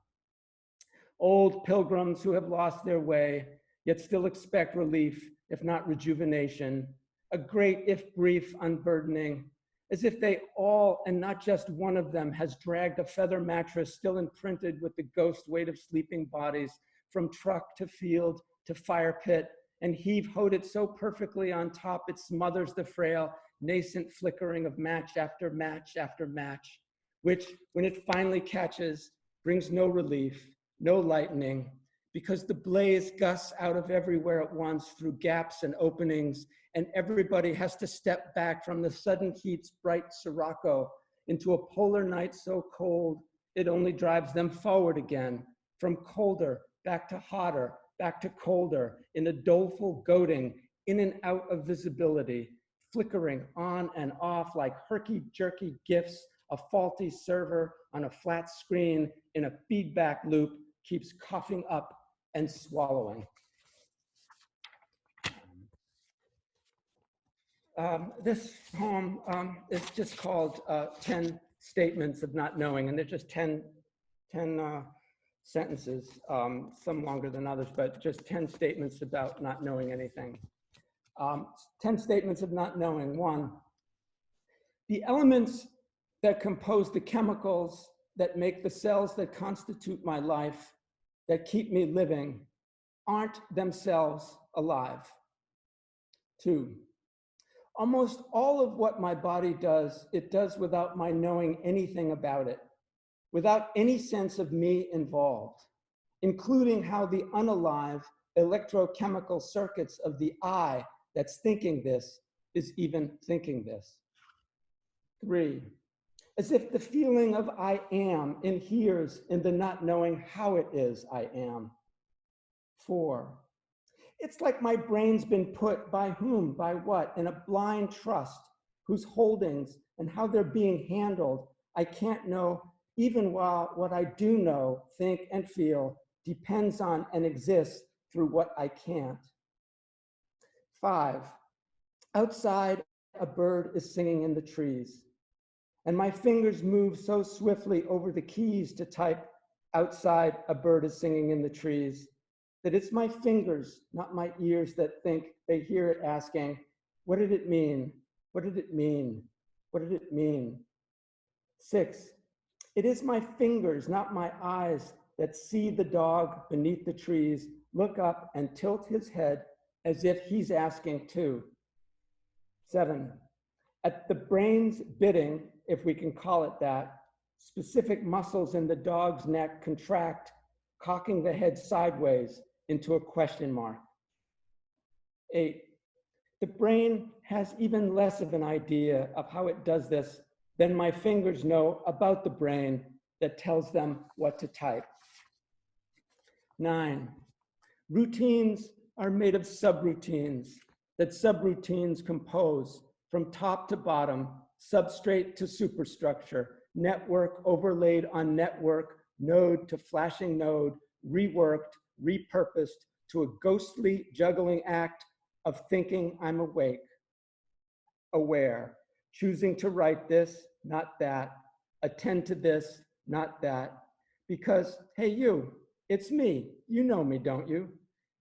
Old pilgrims who have lost their way, yet still expect relief, if not rejuvenation, a great, if brief, unburdening, as if they all, and not just one of them, has dragged a feather mattress still imprinted with the ghost weight of sleeping bodies from truck to field to fire pit, and heave-hoed it so perfectly on top it smothers the frail, nascent flickering of match after match after match, which, when it finally catches, brings no relief, no lightening, because the blaze gusts out of everywhere at once through gaps and openings, and everybody has to step back from the sudden heat's bright sirocco into a polar night so cold it only drives them forward again, from colder back to hotter, back to colder, in a doleful goading in and out of visibility, flickering on and off like herky-jerky gifs. A faulty server on a flat screen in a feedback loop keeps coughing up and swallowing. This poem is just called 10 Statements of Not Knowing, and they're just 10 sentences, some longer than others, but just 10 statements about not knowing anything. 10 statements of not knowing. 1, the elements that compose the chemicals that make the cells that constitute my life, that keep me living, aren't themselves alive. 2, almost all of what my body does, it does without my knowing anything about it, without any sense of me involved, including how the unalive electrochemical circuits of the I that's thinking this is even thinking this. 3, as if the feeling of I am inheres in the not knowing how it is I am. 4, it's like my brain's been put by whom, by what, in a blind trust, whose holdings and how they're being handled, I can't know, even while what I do know, think, and feel depends on and exists through what I can't. 5, outside, a bird is singing in the trees, and my fingers move so swiftly over the keys to type outside, a bird is singing in the trees, that it's my fingers, not my ears, that think they hear it asking, what did it mean? What did it mean? What did it mean? 6, it is my fingers, not my eyes, that see the dog beneath the trees look up and tilt his head as if he's asking too. 7, at the brain's bidding, if we can call it that, specific muscles in the dog's neck contract, cocking the head sideways into a question mark. 8, the brain has even less of an idea of how it does this than my fingers know about the brain that tells them what to type. 9, routines are made of subroutines, that subroutines compose from top to bottom, substrate to superstructure, network overlaid on network, node to flashing node, reworked, repurposed to a ghostly juggling act of thinking I'm awake, aware, choosing to write this, not that, attend to this, not that, because, hey you, it's me, you know me, don't you?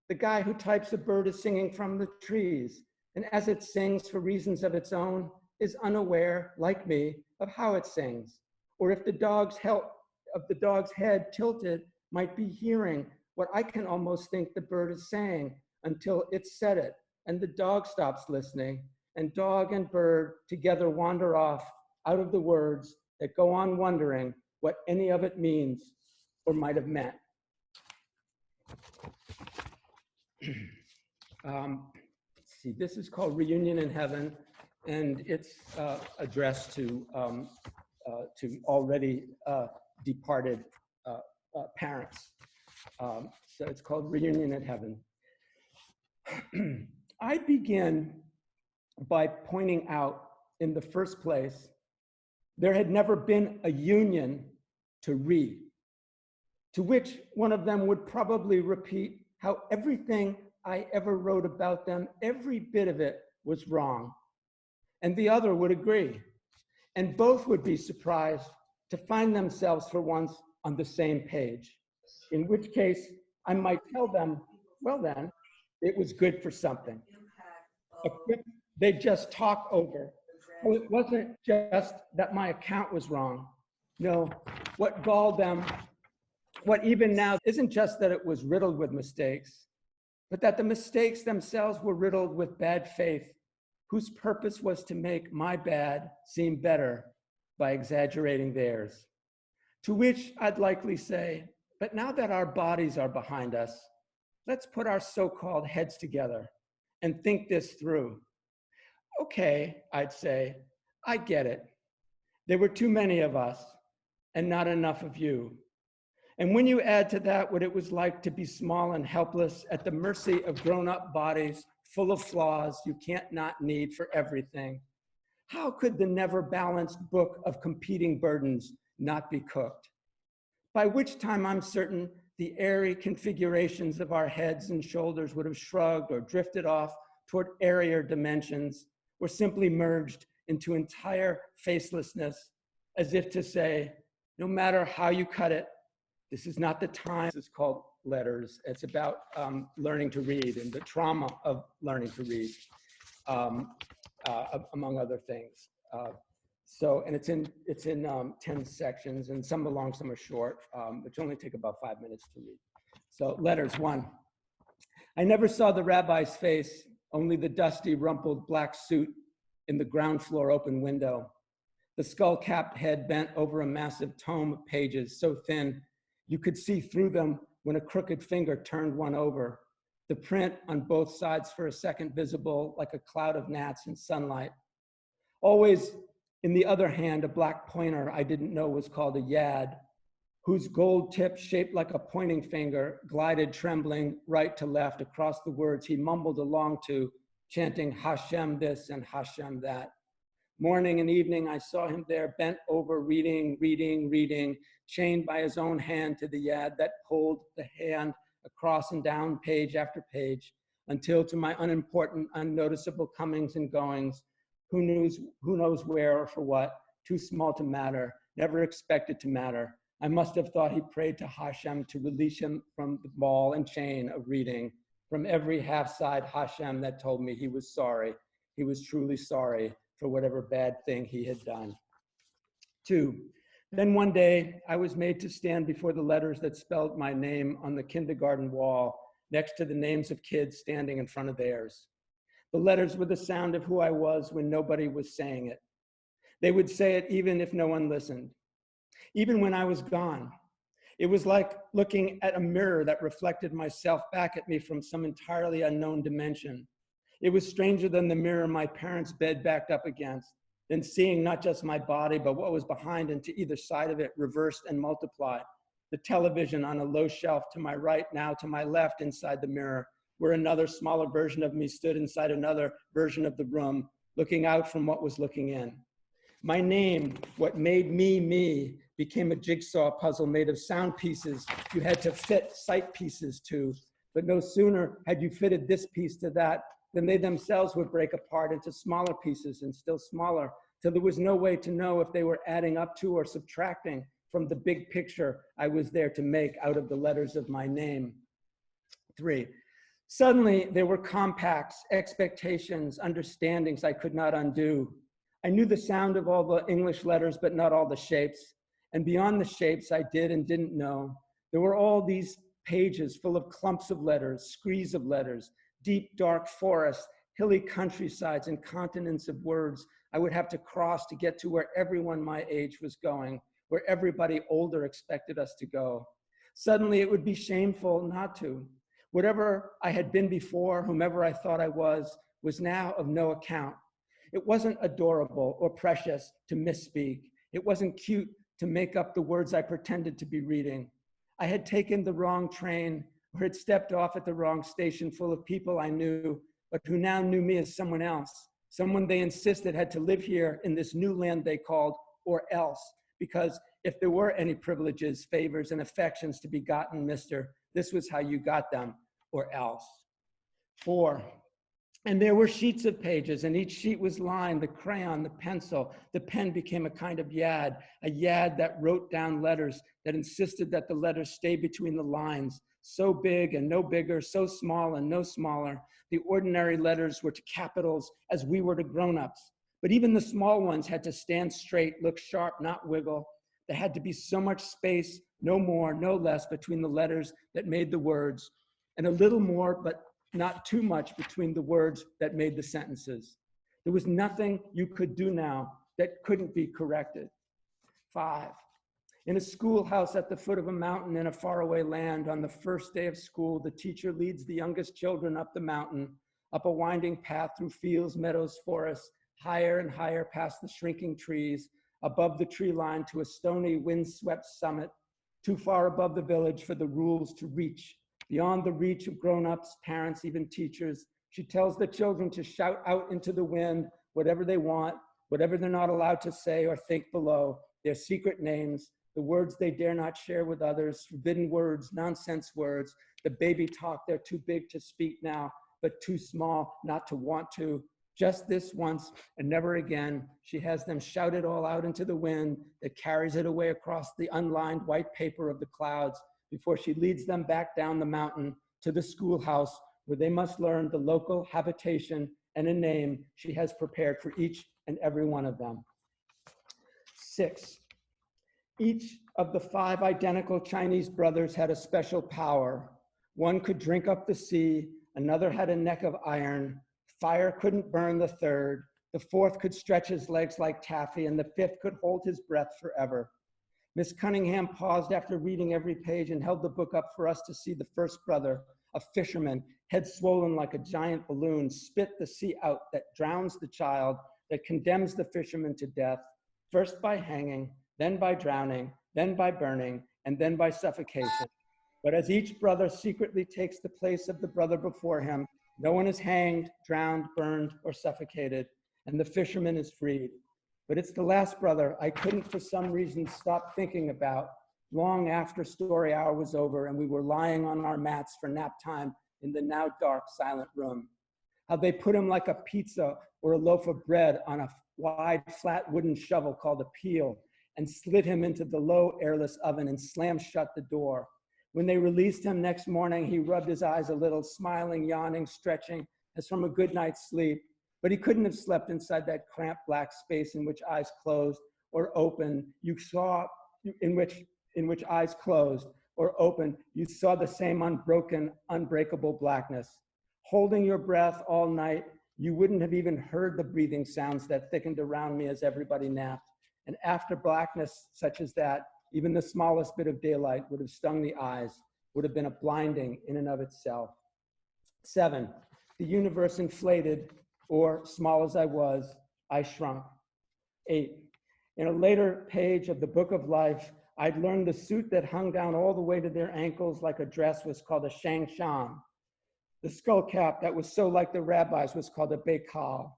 The guy who types a bird is singing from the trees, and as it sings for reasons of its own, is unaware, like me, of how it sings, or if the dog's head tilted might be hearing what I can almost think the bird is saying until it's said it, and the dog stops listening, and dog and bird together wander off out of the words that go on wondering what any of it means or might have meant. Let's see, this is called Reunion in Heaven, and it's addressed to already departed parents. So it's called Reunion in Heaven. I begin by pointing out, in the first place, there had never been a union to which one of them would probably repeat how everything I ever wrote about them, every bit of it was wrong. And the other would agree. And both would be surprised to find themselves for once on the same page, in which case I might tell them, well then, it was good for something. They just talk over. Well, it wasn't just that my account was wrong. No, what galled them, what even now isn't just that it was riddled with mistakes, but that the mistakes themselves were riddled with bad faith, whose purpose was to make my bad seem better by exaggerating theirs. To which I'd likely say, But now that our bodies are behind us, let's put our so-called heads together and think this through. Okay, I'd say, I get it. There were too many of us and not enough of you. And when you add to that what it was like to be small and helpless at the mercy of grown-up bodies full of flaws you can't not need for everything, how could the never balanced book of competing burdens not be cooked? By which time I'm certain the airy configurations of our heads and shoulders would have shrugged or drifted off toward airier dimensions, or simply merged into entire facelessness, as if to say, no matter how you cut it, this is not the time. This is called Letters. It's about learning to read and the trauma of learning to read, among other things. And it's in 10 sections, and some are long, some are short, which only take about 5 minutes to read. So Letters 1. I never saw the rabbi's face, only the dusty, rumpled black suit in the ground floor open window. The skull-capped head bent over a massive tome of pages so thin you could see through them when a crooked finger turned one over. The print on both sides for a second visible like a cloud of gnats in sunlight. Always in the other hand, a black pointer I didn't know was called a yad, whose gold tip shaped like a pointing finger glided trembling right to left across the words he mumbled along to, chanting Hashem this and Hashem that. Morning and evening, I saw him there bent over reading, chained by his own hand to the yad that pulled the hand across and down page after page, until to my unimportant, unnoticeable comings and goings, who knows where or for what, too small to matter, never expected to matter. I must have thought he prayed to Hashem to release him from the ball and chain of reading, from every half-side Hashem that told me he was sorry. He was truly sorry for whatever bad thing he had done. 2, then one day I was made to stand before the letters that spelled my name on the kindergarten wall, next to the names of kids standing in front of theirs. The letters were the sound of who I was when nobody was saying it. They would say it even if no one listened. Even when I was gone, it was like looking at a mirror that reflected myself back at me from some entirely unknown dimension. It was stranger than the mirror my parents' bed backed up against, than seeing not just my body, but what was behind and to either side of it, reversed and multiplied. The television on a low shelf to my right, now to my left inside the mirror, where another smaller version of me stood inside another version of the room, looking out from what was looking in. My name, what made me me, became a jigsaw puzzle made of sound pieces you had to fit sight pieces to, but no sooner had you fitted this piece to that than they themselves would break apart into smaller pieces and still smaller, till there was no way to know if they were adding up to or subtracting from the big picture I was there to make out of the letters of my name. 3, suddenly there were compacts, expectations, understandings I could not undo. I knew the sound of all the English letters, but not all the shapes. And beyond the shapes I did and didn't know, there were all these pages full of clumps of letters, screes of letters, deep, dark forests, hilly countrysides, and continents of words I would have to cross to get to where everyone my age was going, where everybody older expected us to go. Suddenly, it would be shameful not to. Whatever I had been before, whomever I thought I was now of no account. It wasn't adorable or precious to misspeak. It wasn't cute to make up the words I pretended to be reading. I had taken the wrong train, or had stepped off at the wrong station full of people I knew, but who now knew me as someone else, someone they insisted had to live here in this new land they called or else, because if there were any privileges, favors, and affections to be gotten, mister, this was how you got them, or else. 4, and there were sheets of pages, and each sheet was lined, the crayon, the pencil, the pen became a kind of yad, a yad that wrote down letters, that insisted that the letters stay between the lines, so big and no bigger, so small and no smaller. The ordinary letters were to capitals as we were to grown-ups. But even the small ones had to stand straight, look sharp, not wiggle. There had to be so much space, no more, no less, between the letters that made the words, and a little more, but not too much, between the words that made the sentences. There was nothing you could do now that couldn't be corrected. 5, In a schoolhouse at the foot of a mountain in a faraway land, on the first day of school, the teacher leads the youngest children up the mountain, up a winding path through fields, meadows, forests, higher and higher past the shrinking trees, above the tree line to a stony, windswept summit, too far above the village for the rules to reach. Beyond the reach of grown-ups, parents, even teachers, she tells the children to shout out into the wind whatever they want, whatever they're not allowed to say or think below, their secret names, the words they dare not share with others, forbidden words, nonsense words, the baby talk they're too big to speak now, but too small not to want to. Just this once and never again, she has them shout it all out into the wind that carries it away across the unlined white paper of the clouds before she leads them back down the mountain to the schoolhouse where they must learn the local habitation and a name she has prepared for each and every one of them. 6. Each of the 5 identical Chinese brothers had a special power. One could drink up the sea, another had a neck of iron, fire couldn't burn the third, the fourth could stretch his legs like taffy, and the fifth could hold his breath forever. Miss Cunningham paused after reading every page and held the book up for us to see the first brother, a fisherman, head swollen like a giant balloon, spit the sea out that drowns the child, that condemns the fisherman to death, first by hanging, then by drowning, then by burning, and then by suffocation. But as each brother secretly takes the place of the brother before him, no one is hanged, drowned, burned, or suffocated, and the fisherman is freed. But it's the last brother I couldn't for some reason stop thinking about long after story hour was over and we were lying on our mats for nap time in the now dark, silent room. How they put him like a pizza or a loaf of bread on a wide, flat wooden shovel called a peel and slid him into the low, airless oven and slammed shut the door. When they released him next morning, he rubbed his eyes a little, smiling, yawning, stretching, as from a good night's sleep. But he couldn't have slept inside that cramped black space in which eyes closed or open. You saw in which eyes closed or open, you saw the same unbroken, unbreakable blackness. Holding your breath all night, you wouldn't have even heard the breathing sounds that thickened around me as everybody napped. And after blackness such as that, even the smallest bit of daylight would have stung the eyes, would have been a blinding in and of itself. 7, the universe inflated, or small as I was, I shrunk. 8, in a later page of the Book of Life, I'd learned the suit that hung down all the way to their ankles like a dress was called a shangshan. The skull cap that was so like the rabbis was called a bekal.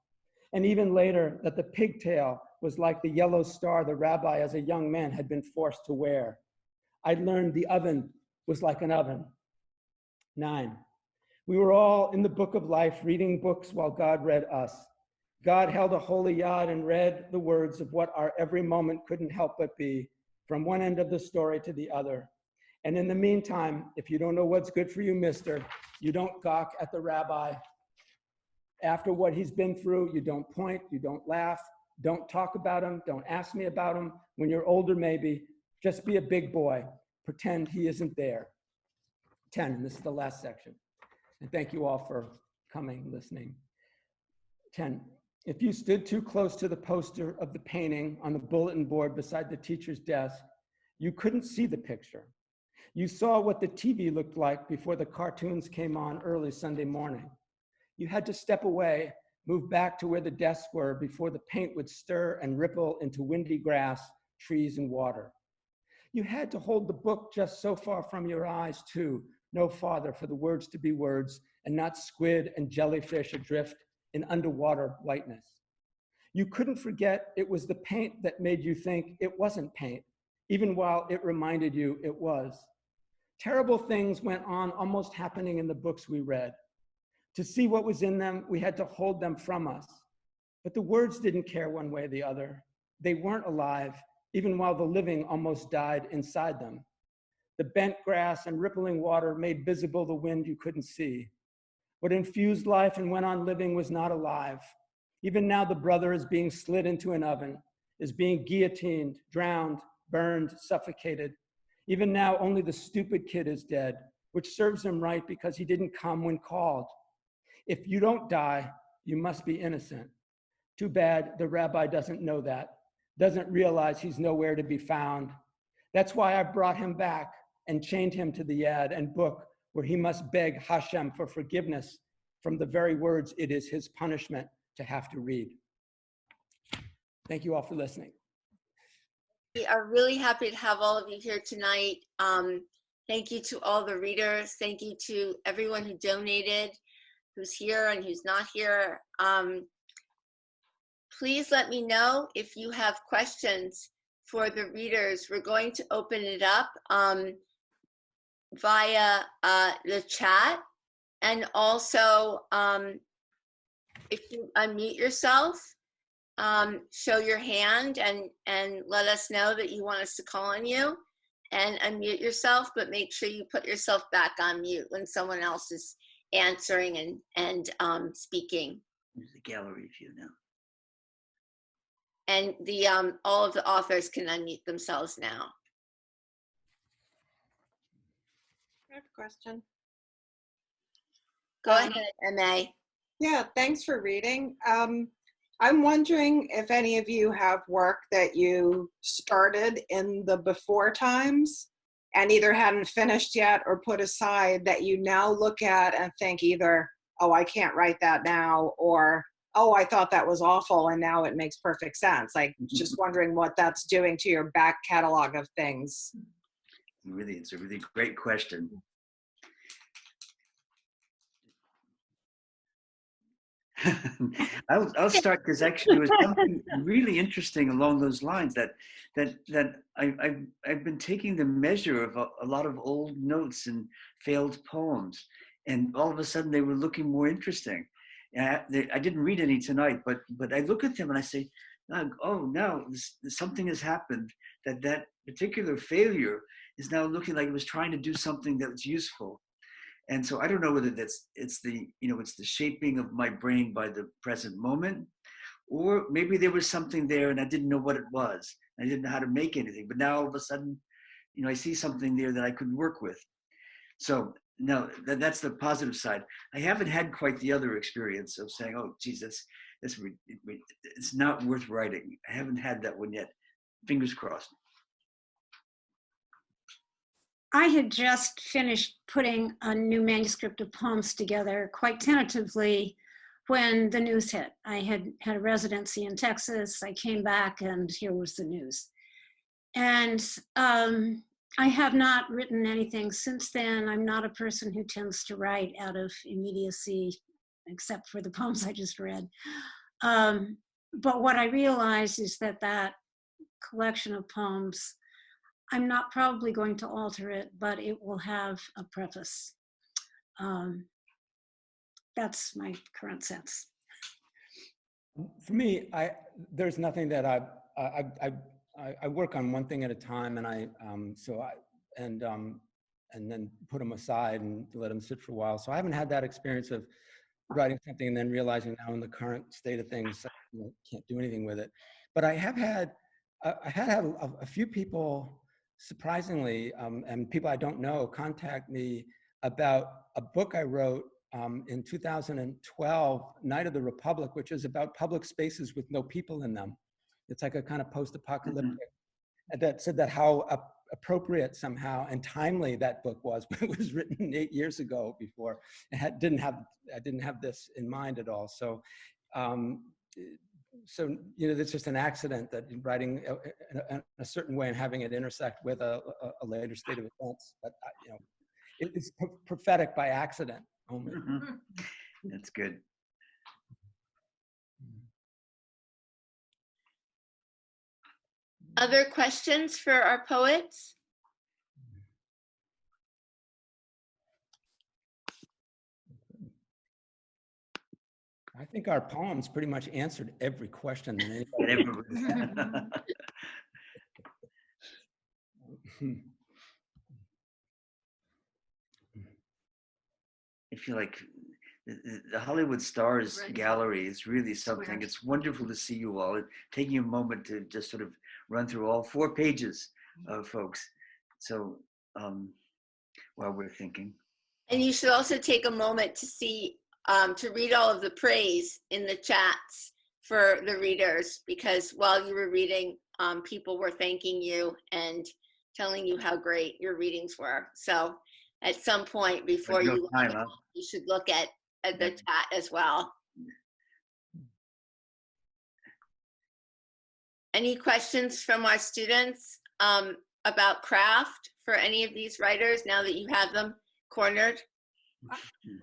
And even later, that the pigtail was like the yellow star the rabbi as a young man had been forced to wear. I'd learned the oven was like an oven. 9, we were all in the Book of Life reading books while God read us. God held a holy yad and read the words of what our every moment couldn't help but be, from one end of the story to the other. And in the meantime, if you don't know what's good for you, mister, you don't gawk at the rabbi. After what he's been through, you don't point, you don't laugh, don't talk about him, don't ask me about him. When you're older, maybe, just be a big boy. Pretend he isn't there. 10, and this is the last section. And thank you all for coming, listening. 10, if you stood too close to the poster of the painting on the bulletin board beside the teacher's desk, you couldn't see the picture. You saw what the TV looked like before the cartoons came on early Sunday morning. You had to step away, move back to where the desks were before the paint would stir and ripple into windy grass, trees, and water. You had to hold the book just so far from your eyes, too, no farther, for the words to be words and not squid and jellyfish adrift in underwater whiteness. You couldn't forget it was the paint that made you think it wasn't paint, even while it reminded you it was. Terrible things went on, almost happening in the books we read. To see what was in them, we had to hold them from us. But the words didn't care one way or the other. They weren't alive, even while the living almost died inside them. The bent grass and rippling water made visible the wind you couldn't see. What infused life and went on living was not alive. Even now, the brother is being slid into an oven, is being guillotined, drowned, burned, suffocated. Even now, only the stupid kid is dead, which serves him right because he didn't come when called. If you don't die, you must be innocent. Too bad the rabbi doesn't know that, doesn't realize he's nowhere to be found. That's why I brought him back and chained him to the yad and book where he must beg Hashem for forgiveness from the very words it is his punishment to have to read. Thank you all for listening. We are really happy to have all of you here tonight. Thank you to all the readers. Thank you to everyone who donated, who's here and who's not here. Please let me know if you have questions for the readers. We're going to open it up via the chat. And also, if you unmute yourself, show your hand and let us know that you want us to call on you, and unmute yourself, but make sure you put yourself back on mute when someone else is answering and speaking. Use the gallery view now. And the all of the authors can unmute themselves now. I have a question. Go ahead, MA. Yeah, thanks for reading. I'm wondering if any of you have work that you started in the before times and either hadn't finished yet or put aside that you now look at and think either, oh, I can't write that now, or, oh, I thought that was awful and now it makes perfect sense. Like, just wondering what that's doing to your back catalog of things. Really, it's a really great question. I'll start, because actually there was something really interesting along those lines that I've been taking the measure of a lot of old notes and failed poems, and all of a sudden they were looking more interesting. I didn't read any tonight, but I look at them and I say, oh, now something has happened, that particular failure is now looking like it was trying to do something that was useful. And so I don't know whether it's the shaping of my brain by the present moment, or maybe there was something there and I didn't know what it was. I didn't know how to make anything, but now all of a sudden, I see something there that I could work with. So no, that's the positive side. I haven't had quite the other experience of saying, oh, geez, it's not worth writing. I haven't had that one yet. Fingers crossed. I had just finished putting a new manuscript of poems together quite tentatively when the news hit. I had a residency in Texas. I came back and here was the news. And I have not written anything since then. I'm not a person who tends to write out of immediacy, except for the poems I just read. But what I realized is that collection of poems, I'm not probably going to alter it, but it will have a preface. That's my current sense. For me, there's nothing that I work on one thing at a time, and and then put them aside and let them sit for a while. So I haven't had that experience of writing something and then realizing now in the current state of things, I can't do anything with it. But I had a few people, surprisingly, and people I don't know, contact me about a book I wrote in 2012, Night of the Republic, which is about public spaces with no people in them. It's like a kind of post-apocalyptic, that said that how appropriate somehow and timely that book was. It was written 8 years ago before. I didn't have this in mind at all. So it's just an accident that writing in a certain way and having it intersect with a later state of events. But it's prophetic by accident only. Mm-hmm. That's good. Other questions for our poets? I think our poems pretty much answered every question that anybody I feel like the Hollywood Stars Gallery is really something. It's wonderful to see you all. Taking a moment to just sort of run through all 4 pages of folks. So while we're thinking. And you should also take a moment to see, to read all of the praise in the chats for the readers, because while you were reading, people were thanking you and telling you how great your readings were. So at some point before Real you time, huh? you should look at the chat as well. Any questions from our students about craft for any of these writers now that you have them cornered?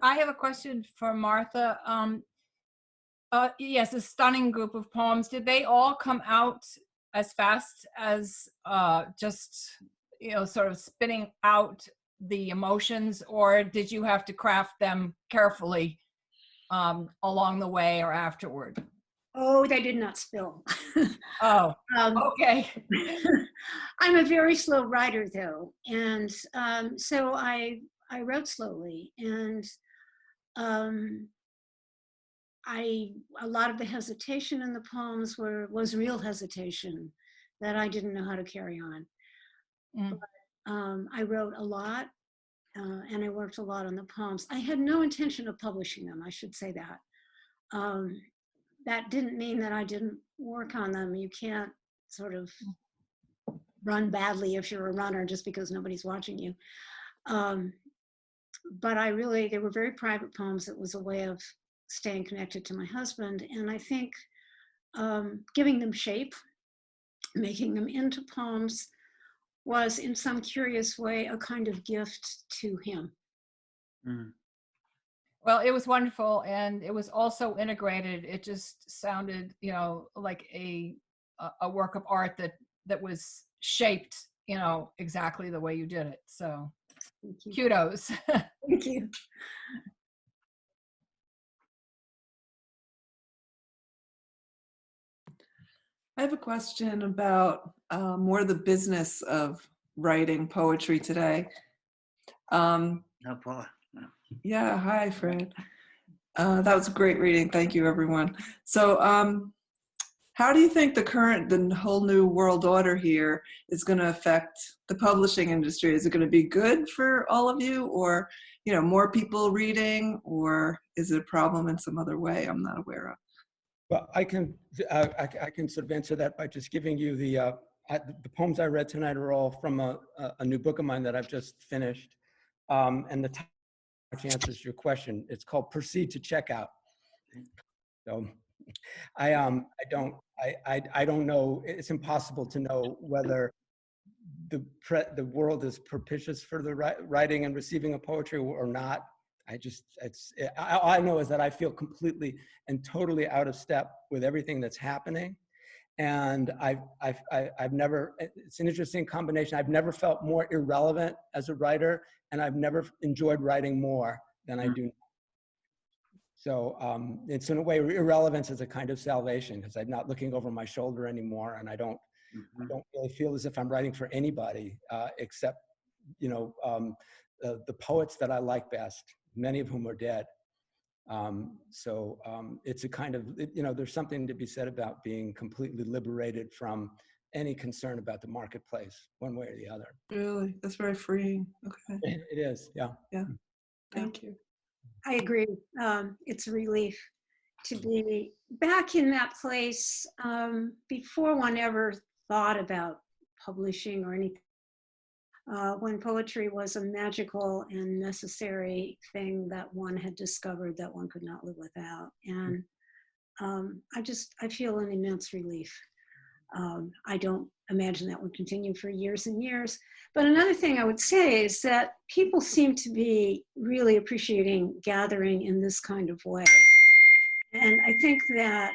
I have a question for Martha. Yes, a stunning group of poems. Did they all come out as fast as just, sort of spitting out the emotions, or did you have to craft them carefully along the way or afterward? Oh, they did not spill. Oh, okay. I'm a very slow writer, though, and so I wrote slowly, and a lot of the hesitation in the poems was real hesitation that I didn't know how to carry on. Mm. But, I wrote a lot, and I worked a lot on the poems. I had no intention of publishing them, I should say that. That didn't mean that I didn't work on them. You can't sort of run badly if you're a runner just because nobody's watching you. But they were very private poems. It was a way of staying connected to my husband. And I think giving them shape, making them into poems, was in some curious way a kind of gift to him. Mm. Well, it was wonderful, and it was also integrated. It just sounded, like a work of art that was shaped, exactly the way you did it. So, Thank you. kudos. Thank you. I have a question about more the business of writing poetry today. No, Paula. No. Yeah, hi, Fred. That was a great reading. Thank you, everyone. So how do you think the whole new world order here is going to affect the publishing industry? Is it going to be good for all of you, or, more people reading, or is it a problem in some other way I'm not aware of? Well, I can sort of answer that by just giving you the poems I read tonight are all from a new book of mine that I've just finished, and the title which answers your question. It's called "Proceed to Checkout." So, I don't know. It's impossible to know whether the world is propitious for the writing and receiving of poetry or not. All I know is that I feel completely and totally out of step with everything that's happening. And I've never, it's an interesting combination. I've never felt more irrelevant as a writer, and I've never enjoyed writing more than I do now. So it's in a way, irrelevance is a kind of salvation, because I'm not looking over my shoulder anymore, and I don't really feel as if I'm writing for anybody except, the poets that I like best, many of whom are dead. It's a kind of, there's something to be said about being completely liberated from any concern about the marketplace, one way or the other. Really? That's very freeing. Okay. It is, yeah. Yeah. Thank you. I agree. It's a relief to be back in that place before one ever thought about publishing or anything. When poetry was a magical and necessary thing that one had discovered that one could not live without. And I feel an immense relief. I don't imagine that would continue for years and years. But another thing I would say is that people seem to be really appreciating gathering in this kind of way. And I think that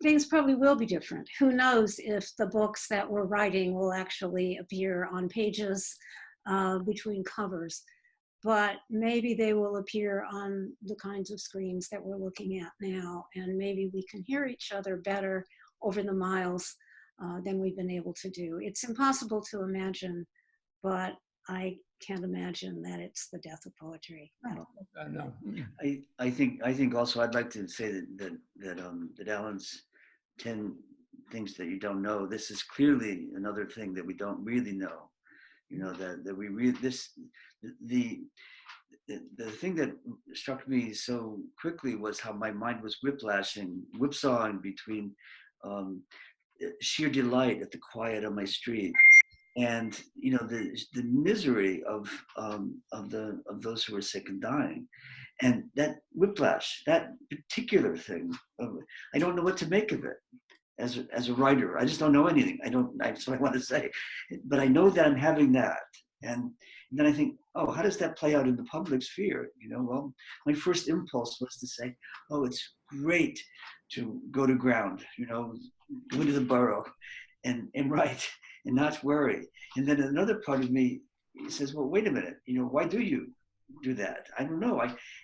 things probably will be different. Who knows if the books that we're writing will actually appear on pages between covers, but maybe they will appear on the kinds of screens that we're looking at now, and maybe we can hear each other better over the miles than we've been able to do. It's impossible to imagine, but I can't imagine that it's the death of poetry at all. No. I think also I'd like to say that Alan's 10 things that you don't know. This is clearly another thing that we don't really know. That we read this. The thing that struck me so quickly was how my mind was whipsawing between sheer delight at the quiet on my street and you know the misery of those who are sick and dying, and that whiplash, that particular thing. I don't know what to make of it as a writer. I just don't know anything. That's what I want to say, but I know that I'm having that, and then I think, oh, how does that play out in the public sphere? You know, well, my first impulse was to say, oh, it's great to go to ground. You know, go into the borough, and write and not worry. And then another part of me says, well, wait a minute, you know, why do you do that? I don't know.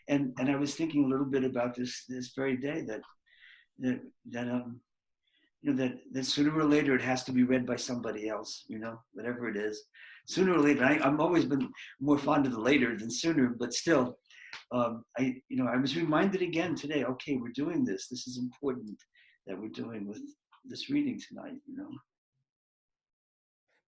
And I was thinking a little bit about this very day that you know, that sooner or later it has to be read by somebody else, you know, whatever it is. Sooner or later, I'm always been more fond of the later than sooner, but still, I was reminded again today, okay, we're doing this. This is important that we're doing with this reading tonight, you know.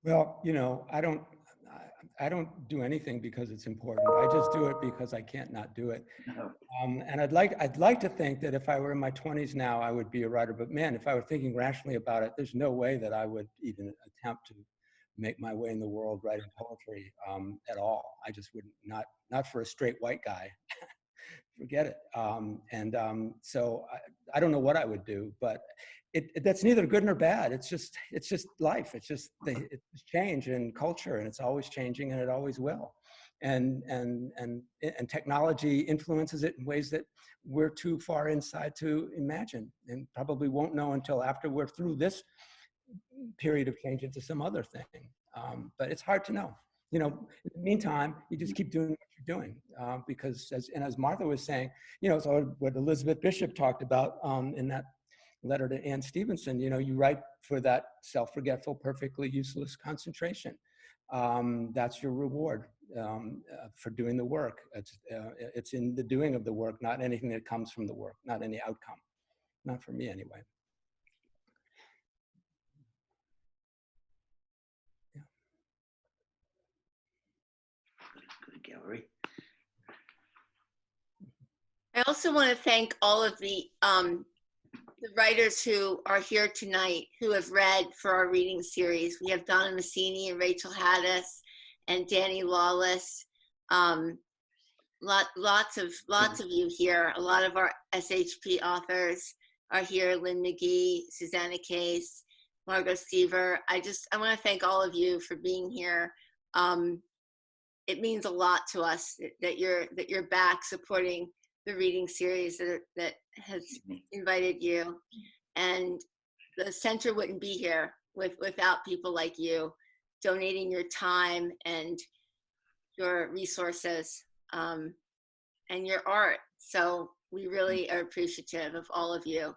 Well, you know, I don't do anything because it's important. I just do it because I can't not do it. No. And I'd like to think that if I were in my 20s now, I would be a writer. But man, if I were thinking rationally about it, there's no way that I would even attempt to make my way in the world writing poetry at all. I just wouldn't, not for a straight white guy. Forget it. So I don't know what I would do, but that's neither good nor bad. It's just life. It's just it's change in culture, and it's always changing, and it always will. And technology influences it in ways that we're too far inside to imagine, and probably won't know until after we're through this period of change into some other thing. But it's hard to know. You know, in the meantime, you just keep doing what you're doing, because as Martha was saying, you know, so what Elizabeth Bishop talked about in that letter to Anne Stevenson, you know, you write for that self-forgetful, perfectly useless concentration. That's your reward for doing the work. It's in the doing of the work, not anything that comes from the work, not any outcome. Not for me, anyway. Yeah. Good gallery. I also want to thank all of the writers who are here tonight who have read for our reading series. We have Donna Massini and Rachel Haddis and Danny Lawless. Lots of you here. A lot of our SHP authors are here. Lynn McGee, Susanna Case, Margot Seaver. I want to thank all of you for being here. It means a lot to us that you're back supporting the reading series that has invited you. And the center wouldn't be here without people like you donating your time and your resources and your art. So we really are appreciative of all of you.